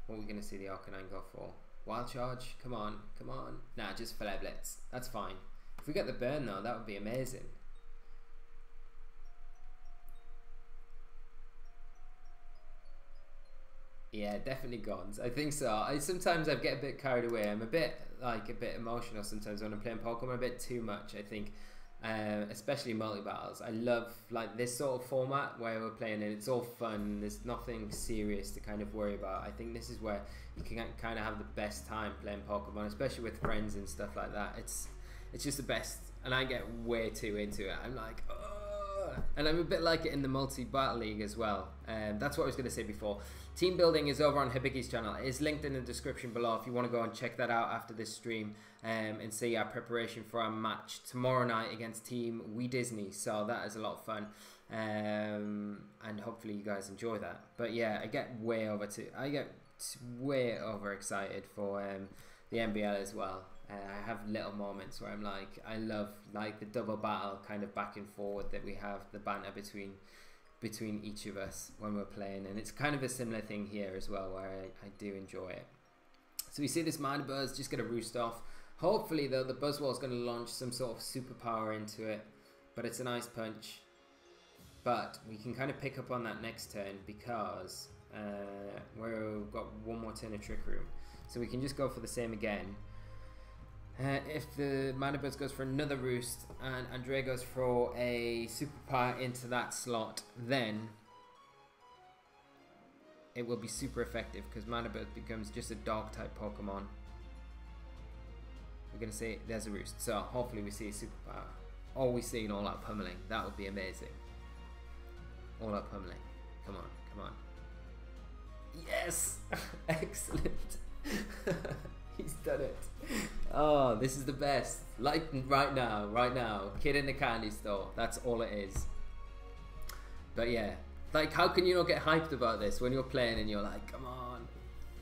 What are we going to see the Arcanine go for? Wild Charge? Come on, come on. Nah, just Flare Blitz. That's fine. If we get the burn though, that would be amazing. Yeah, definitely Gons. I think so. Sometimes I get a bit carried away. I'm a bit emotional sometimes when I'm playing Pokemon, a bit too much, I think. Especially multi-battles. I love like this sort of format where we're playing and it's all fun. There's nothing serious to kind of worry about. I think this is where you can kind of have the best time playing Pokemon, especially with friends and stuff like that. It's just the best, and I get way too into it. I'm like, oh. And I'm a bit like it in the multi-battle league as well. That's what I was going to say before. Team building is over on Hibiki's channel. It is linked in the description below if you want to go and check that out after this stream, and see our preparation for our match tomorrow night against Team We Disney. So that is a lot of fun, and hopefully you guys enjoy that. But yeah, I get way overexcited for the MBL as well. I have little moments where I'm like, I love like the double battle kind of back and forward that we have, the banter between each of us when we're playing, and it's kind of a similar thing here as well where I do enjoy it. So we see this Minor Buzz just going to roost off. Hopefully, though, the Buzzwole is going to launch some sort of superpower into it. But it's a nice punch. But we can kind of pick up on that next turn because we've got one more turn of Trick Room. So we can just go for the same again. If the Minor Buzz goes for another roost and Andrea goes for a superpower into that slot, then it will be super effective because Minor Buzz becomes just a dog type Pokemon. We're going to say there's a roost. So hopefully we see a superpower. Or we see an all-out pummeling. That would be amazing. All-out pummeling. Come on, come on. Yes! Excellent. He's done it. Oh, this is the best. Like right now. Kid in the candy store. That's all it is. But yeah. Like, how can you not get hyped about this when you're playing and you're like, come on.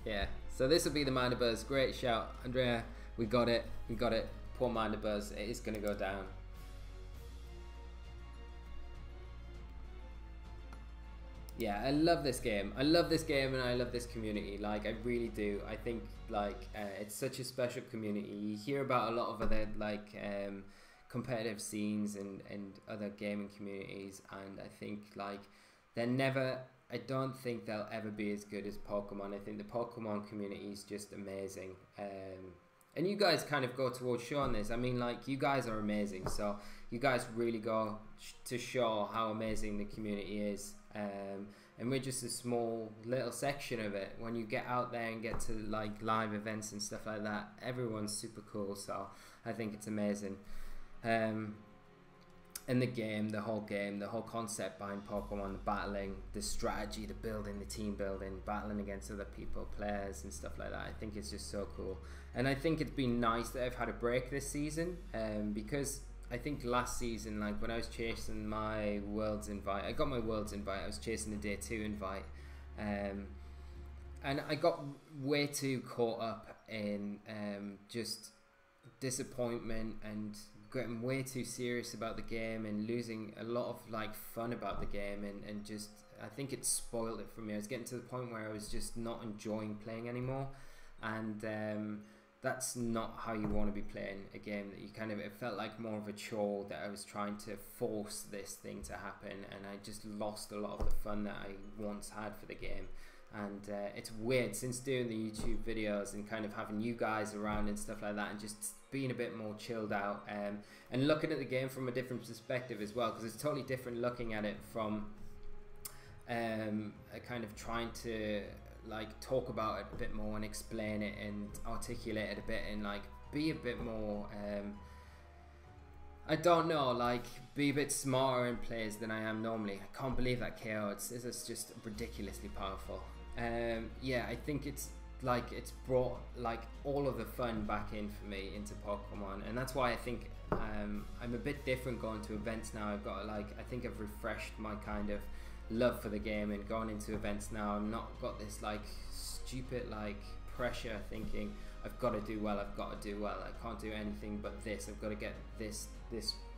Yeah. So this will be the Minor Buzz. Great shout. Andrea, we got it. We got it. Poor Minor Buzz. It is going to go down. Yeah, I love this game. I love this game and I love this community. Like, I really do. I think, like, it's such a special community. You hear about a lot of other, like, competitive scenes and other gaming communities. And I think, like, they're never... I don't think they'll ever be as good as Pokemon. I think the Pokemon community is just amazing. And you guys kind of go towards showing this. I mean, like, you guys are amazing. So, you guys really go to show how amazing the community is. And we're just a small little section of it. When you get out there and get to like live events and stuff like that, everyone's super cool. So I think it's amazing. And the game, the whole concept behind Pokemon, the battling, the strategy, the building, the team building, battling against other people, players and stuff like that. I think it's just so cool. And I think it's been nice that I've had a break this season, because I think last season, like when I was chasing my Worlds invite, I got my Worlds invite, I was chasing the Day 2 invite, and I got way too caught up in just disappointment and getting way too serious about the game and losing a lot of like fun about the game, and just I think it spoiled it for me. I was getting to the point where I was just not enjoying playing anymore, and that's not how you want to be playing a game that you kind of, it felt like more of a chore that I was trying to force this thing to happen, and I just lost a lot of the fun that I once had for the game. And it's weird since doing the YouTube videos and kind of having you guys around and stuff like that, and just being a bit more chilled out, and looking at the game from a different perspective as well, because it's totally different looking at it from a kind of trying to like talk about it a bit more and explain it and articulate it a bit and like be a bit more I don't know, like be a bit smarter in plays than I am normally. I can't believe that KO. It's just ridiculously powerful. Yeah, I think it's like it's brought like all of the fun back in for me into Pokemon, and that's why I think I'm a bit different going to events now. I've got like, I think I've refreshed my kind of love for the game, and going into events now I'm not got this like stupid like pressure thinking I've got to do well, I can't do anything but this, I've got to get this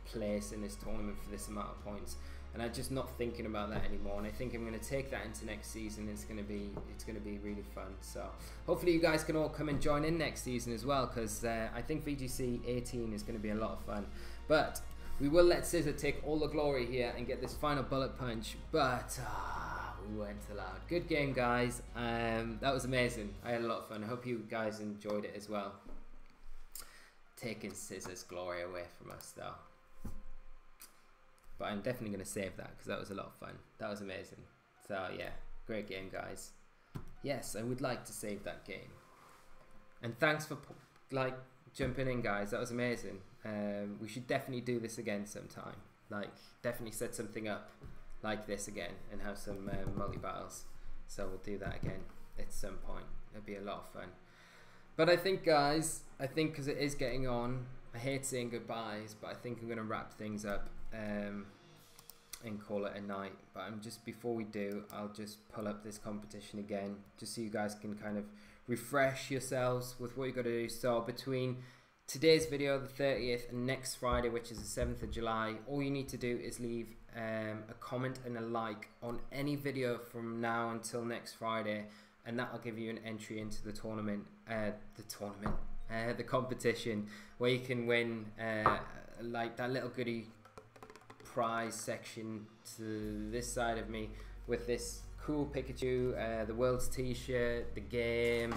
place in this tournament for this amount of points, and I'm just not thinking about that anymore. And I think I'm going to take that into next season. It's going to be really fun. So hopefully you guys can all come and join in next season as well, because I think VGC 18 is going to be a lot of fun. But we will let Scissor take all the glory here and get this final bullet punch, but we weren't allowed. Good game, guys. That was amazing. I had a lot of fun. I hope you guys enjoyed it as well. Taking Scissor's glory away from us, though. But I'm definitely going to save that, because that was a lot of fun. That was amazing. So, yeah. Great game, guys. Yes, I would like to save that game. And thanks for, like, jumping in, guys. That was amazing. We should definitely do this again sometime. Like, definitely set something up like this again and have some multi-battles. So we'll do that again at some point. It'll be a lot of fun. But I think, guys, because it is getting on, I hate saying goodbyes, but I think I'm going to wrap things up and call it a night. But before we do, I'll just pull up this competition again, just so you guys can kind of refresh yourselves with what you got to do. So between today's video, the 30th, and next Friday, which is the 7th of July, all you need to do is leave a comment and a like on any video from now until next Friday, and that'll give you an entry into the tournament, the competition, where you can win like that little goodie prize section to this side of me with this cool Pikachu, the world's t-shirt, the game,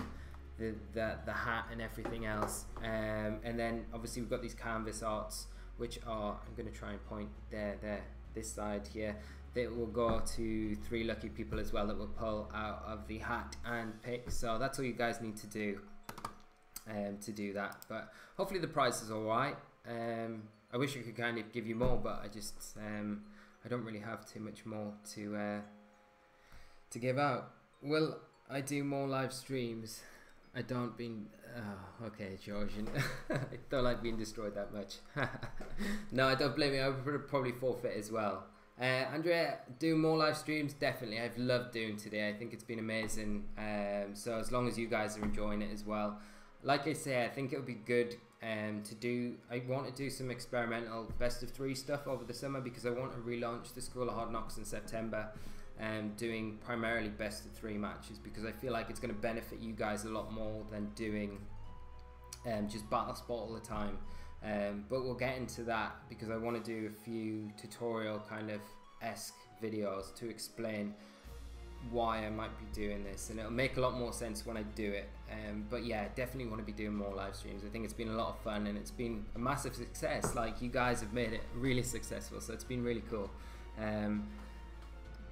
the hat and everything else, and then obviously we've got these canvas arts, which are, I'm going to try and point there, this side here, that will go to 3 lucky people as well that will pull out of the hat and pick. So that's all you guys need to do that, but hopefully the price is alright. I wish I could kind of give you more, but I just I don't really have too much more to give out. Will I do more live streams? I don't being okay, Georgian. I don't like being destroyed that much. No, I don't blame you. I would probably forfeit as well. Andrea, do more live streams? Definitely. I've loved doing today. I think it's been amazing. So as long as you guys are enjoying it as well. Like I say, I think it would be good to do. I want to do some experimental best of 3 stuff over the summer, because I want to relaunch the School of Hard Knocks in September. Doing primarily best of 3 matches, because I feel like it's going to benefit you guys a lot more than doing just battle sport all the time. But we'll get into that, because I want to do a few tutorial kind of esque videos to explain why I might be doing this, and it'll make a lot more sense when I do it. But yeah, definitely want to be doing more live streams. I think it's been a lot of fun, and it's been a massive success. Like, you guys have made it really successful, so it's been really cool.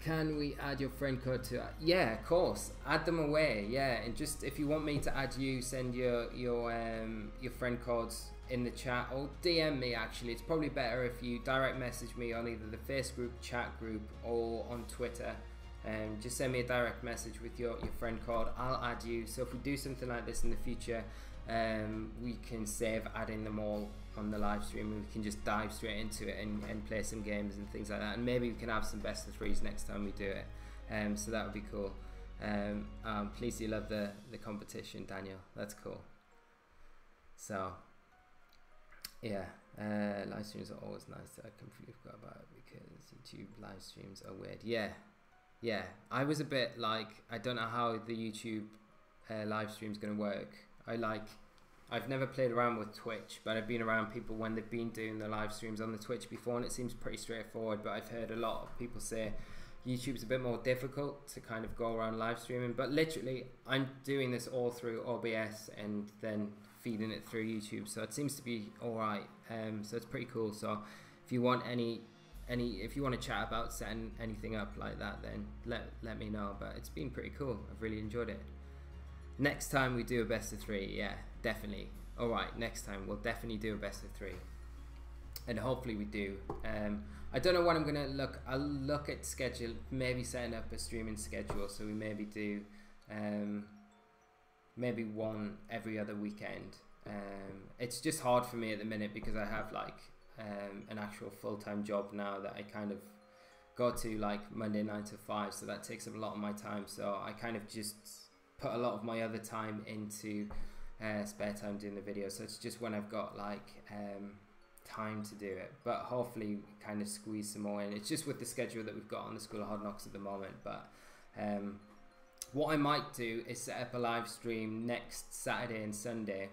Can we add your friend code to? Yeah, of course. Add them away. Yeah, and just if you want me to add you, send your friend codes in the chat, or DM me. Actually, it's probably better if you direct message me on either the Facebook chat group or on Twitter. Just send me a direct message with your friend code. I'll add you. So if we do something like this in the future, we can save adding them all on the live stream, and we can just dive straight into it and play some games and things like that, and maybe we can have some best of 3s next time we do it. So that would be cool. Please do love the competition, Daniel. That's cool. So yeah, live streams are always nice. I completely forgot about it, because YouTube live streams are weird. Yeah, I was a bit like, I don't know how the YouTube live stream is going to work. I've never played around with Twitch, but I've been around people when they've been doing the live streams on the Twitch before, and it seems pretty straightforward. But I've heard a lot of people say YouTube's a bit more difficult to kind of go around live streaming. But literally, I'm doing this all through OBS and then feeding it through YouTube, so it seems to be all right. So it's pretty cool. So if you want if you want to chat about setting anything up like that, then let me know. But it's been pretty cool. I've really enjoyed it. Next time we do a best of 3, yeah, definitely. All right, next time we'll definitely do a best of 3, and hopefully we do. I don't know what I'm gonna look. I'll look at schedule, maybe setting up a streaming schedule, so we maybe do maybe one every other weekend. It's just hard for me at the minute, because I have like an actual full-time job now that I kind of go to like Monday 9 to 5, so that takes up a lot of my time. So I kind of just put a lot of my other time into spare time doing the video, so it's just when I've got like time to do it. But hopefully we kind of squeeze some more in. It's just with the schedule that we've got on the School of Hard Knocks at the moment. But what I might do is set up a live stream next Saturday and Sunday,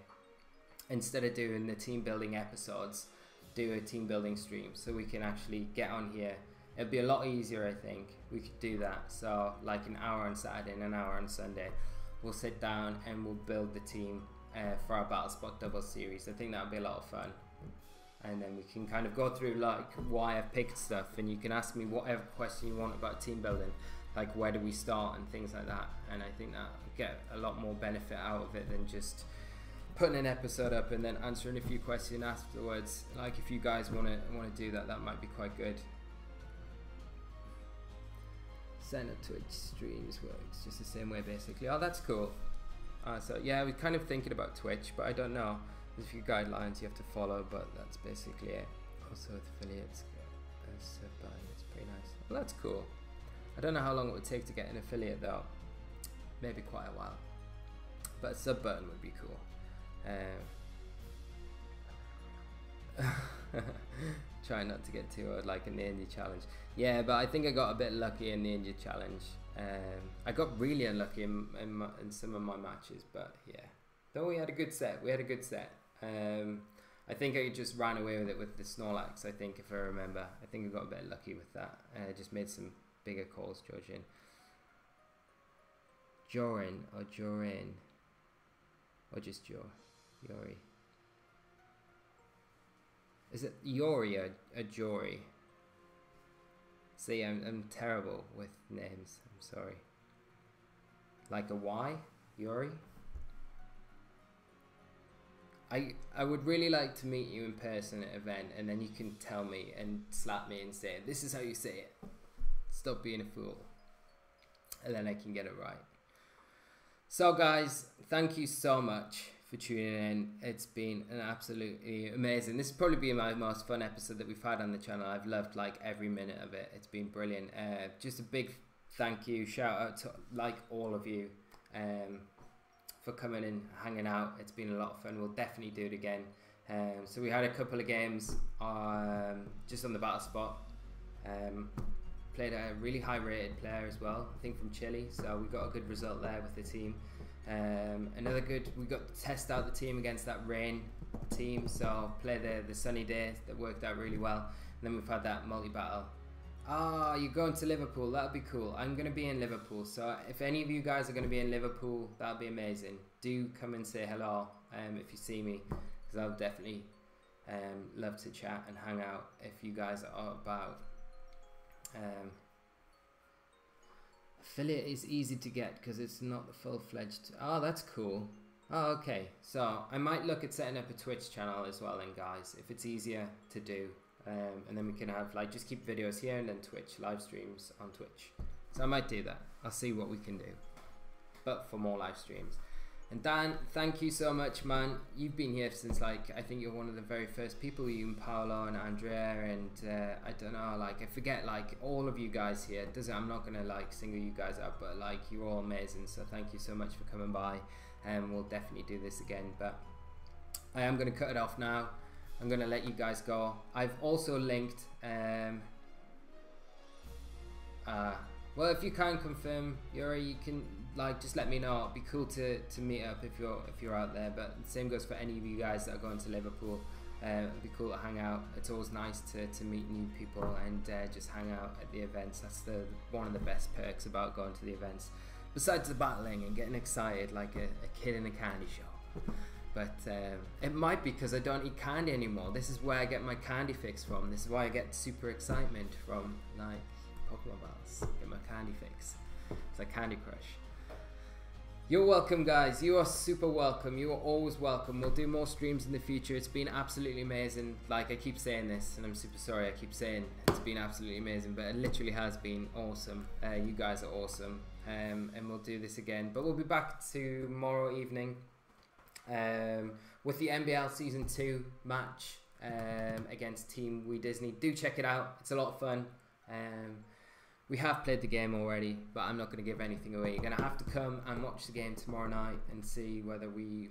instead of doing the team building episodes, do a team building stream, so we can actually get on here. It'd be a lot easier, I think. We could do that. So like an hour on Saturday and an hour on Sunday, we'll sit down and we'll build the team for our Battle Spot double series. I think that would be a lot of fun. And then we can kind of go through like why I've picked stuff, and you can ask me whatever question you want about team building, like where do we start and things like that. And I think that will get a lot more benefit out of it than just putting an episode up and then answering a few questions afterwards. Like if you guys want to do that, that might be quite good. Setting up Twitch streams works just the same way basically. Oh, that's cool. So yeah, we're kind of thinking about Twitch, but I don't know. There's a few guidelines you have to follow, but that's basically it. Also with affiliates, it's pretty nice. Well, that's cool. I don't know how long it would take to get an affiliate though. Maybe quite a while. But a sub button would be cool. Try not to get too old, like in the Indy challenge. Yeah, but I think I got a bit lucky in the Indy challenge. I got really unlucky in some of my matches, but yeah. Though we had a good set. I think I just ran away with it with the Snorlax, I think, if I remember. I think I got a bit lucky with that. I just made some bigger calls judging. Jorin or Jorin. Or just Yori. Is it Yori or Jory? See, I'm terrible with names. I'm sorry. Like a Y? Yori? I would really like to meet you in person at an event, and then you can tell me and slap me and say, this is how you say it. Stop being a fool. And then I can get it right. So guys, thank you so much for tuning in. It's been an absolutely amazing. This has probably been my most fun episode that we've had on the channel. I've loved like every minute of it. It's been brilliant. Just a big thank you, shout out to like all of you for coming and hanging out. It's been a lot of fun. We'll definitely do it again. So we had a couple of games just on the battle spot. Played a really high rated player as well, I think from Chile, so we got a good result there with the team. We got to test out the team against that rain team, so played the sunny day, that worked out really well. And then we've had that multi-battle. You're going to Liverpool, that'd be cool. I'm going to be in Liverpool, so if any of you guys are going to be in Liverpool, that'd be amazing. Do come and say hello if you see me, because I'll definitely love to chat and hang out if you guys are about. Affiliate is easy to get because it's not the full-fledged. Oh, that's cool. Oh, okay. So I might look at setting up a Twitch channel as well then, guys, if it's easier to do. And then we can have like just keep videos here and then Twitch live streams on Twitch. So I might do that. I'll see what we can do. But for more live streams. And Dan, thank you so much, man. You've been here since like, I think you're one of the very first people, you and Paolo and Andrea, and I don't know, like I forget like all of you guys here. I'm not gonna like single you guys out, but like you're all amazing. So thank you so much for coming by, and we'll definitely do this again. But I am gonna cut it off now. I'm gonna let you guys go. I've also linked well, if you can confirm, Yuri, you can like just let me know. It'd be cool to meet up if you're out there. But the same goes for any of you guys that are going to Liverpool. It'd be cool to hang out. It's always nice to meet new people and just hang out at the events. That's one of the best perks about going to the events, besides the battling and getting excited like a kid in a candy shop. But it might be because I don't eat candy anymore. This is where I get my candy fix from. This is why I get super excitement from, like Pokemon battles. Get my candy fix. It's like Candy Crush. You're welcome, guys. You are super welcome. You are always welcome. We'll do more streams in the future. It's been absolutely amazing. Like I keep saying this, and I'm super sorry. I keep saying it's been absolutely amazing, but it literally has been awesome. You guys are awesome, and we'll do this again. But we'll be back tomorrow evening with the MBL Season 2 match against Team We Disney. Do check it out. It's a lot of fun. We have played the game already, but I'm not going to give anything away. You're going to have to come and watch the game tomorrow night and see whether we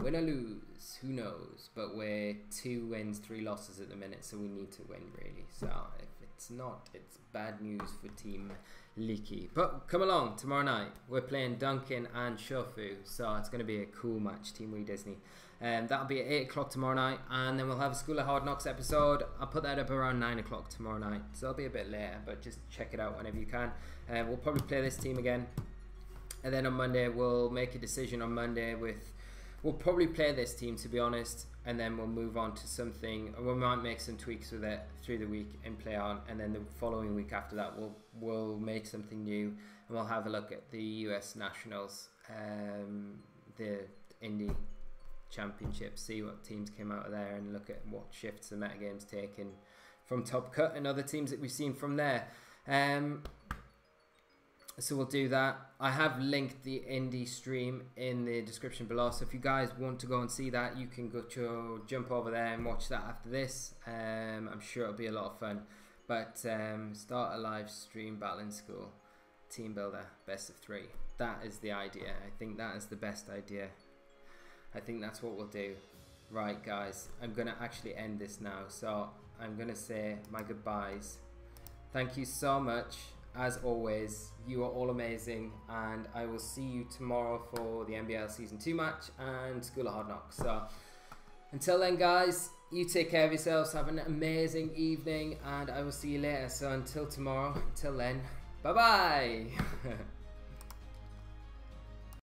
win or lose. Who knows? But we're 2 wins, 3 losses at the minute, so we need to win, really. So if it's not, it's bad news for Team Leaky. But come along tomorrow night. We're playing Duncan and Shofu, so it's going to be a cool match, Team We Disney. That'll be at 8 o'clock tomorrow night, and then we'll have a School of Hard Knocks episode. I'll put that up around 9 o'clock tomorrow night, so it'll be a bit later, but just check it out whenever you can. We'll probably play this team again, and then on Monday we'll make a decision on Monday we'll probably play this team, to be honest, and then we'll move on to something. We might make some tweaks with it through the week and play on, and then the following week after that we'll make something new, and we'll have a look at the US Nationals, the Indy Championship, see what teams came out of there, and look at what shifts the metagame's taken from Top Cut and other teams that we've seen from there. So we'll do that. I have linked the Indy stream in the description below, so if you guys want to go and see that, you can jump over there and watch that after this. I'm sure it'll be a lot of fun. But start a live stream battling school, team builder, best of 3. That is the idea. I think that is the best idea. I think that's what we'll do. Right, guys, I'm gonna actually end this now, so I'm gonna say my goodbyes. Thank you so much, as always, you are all amazing, and I will see you tomorrow for the MBL Season 2 match and School of Hard Knocks. So until then, guys, you take care of yourselves, have an amazing evening, and I will see you later. So until tomorrow, until then, bye bye.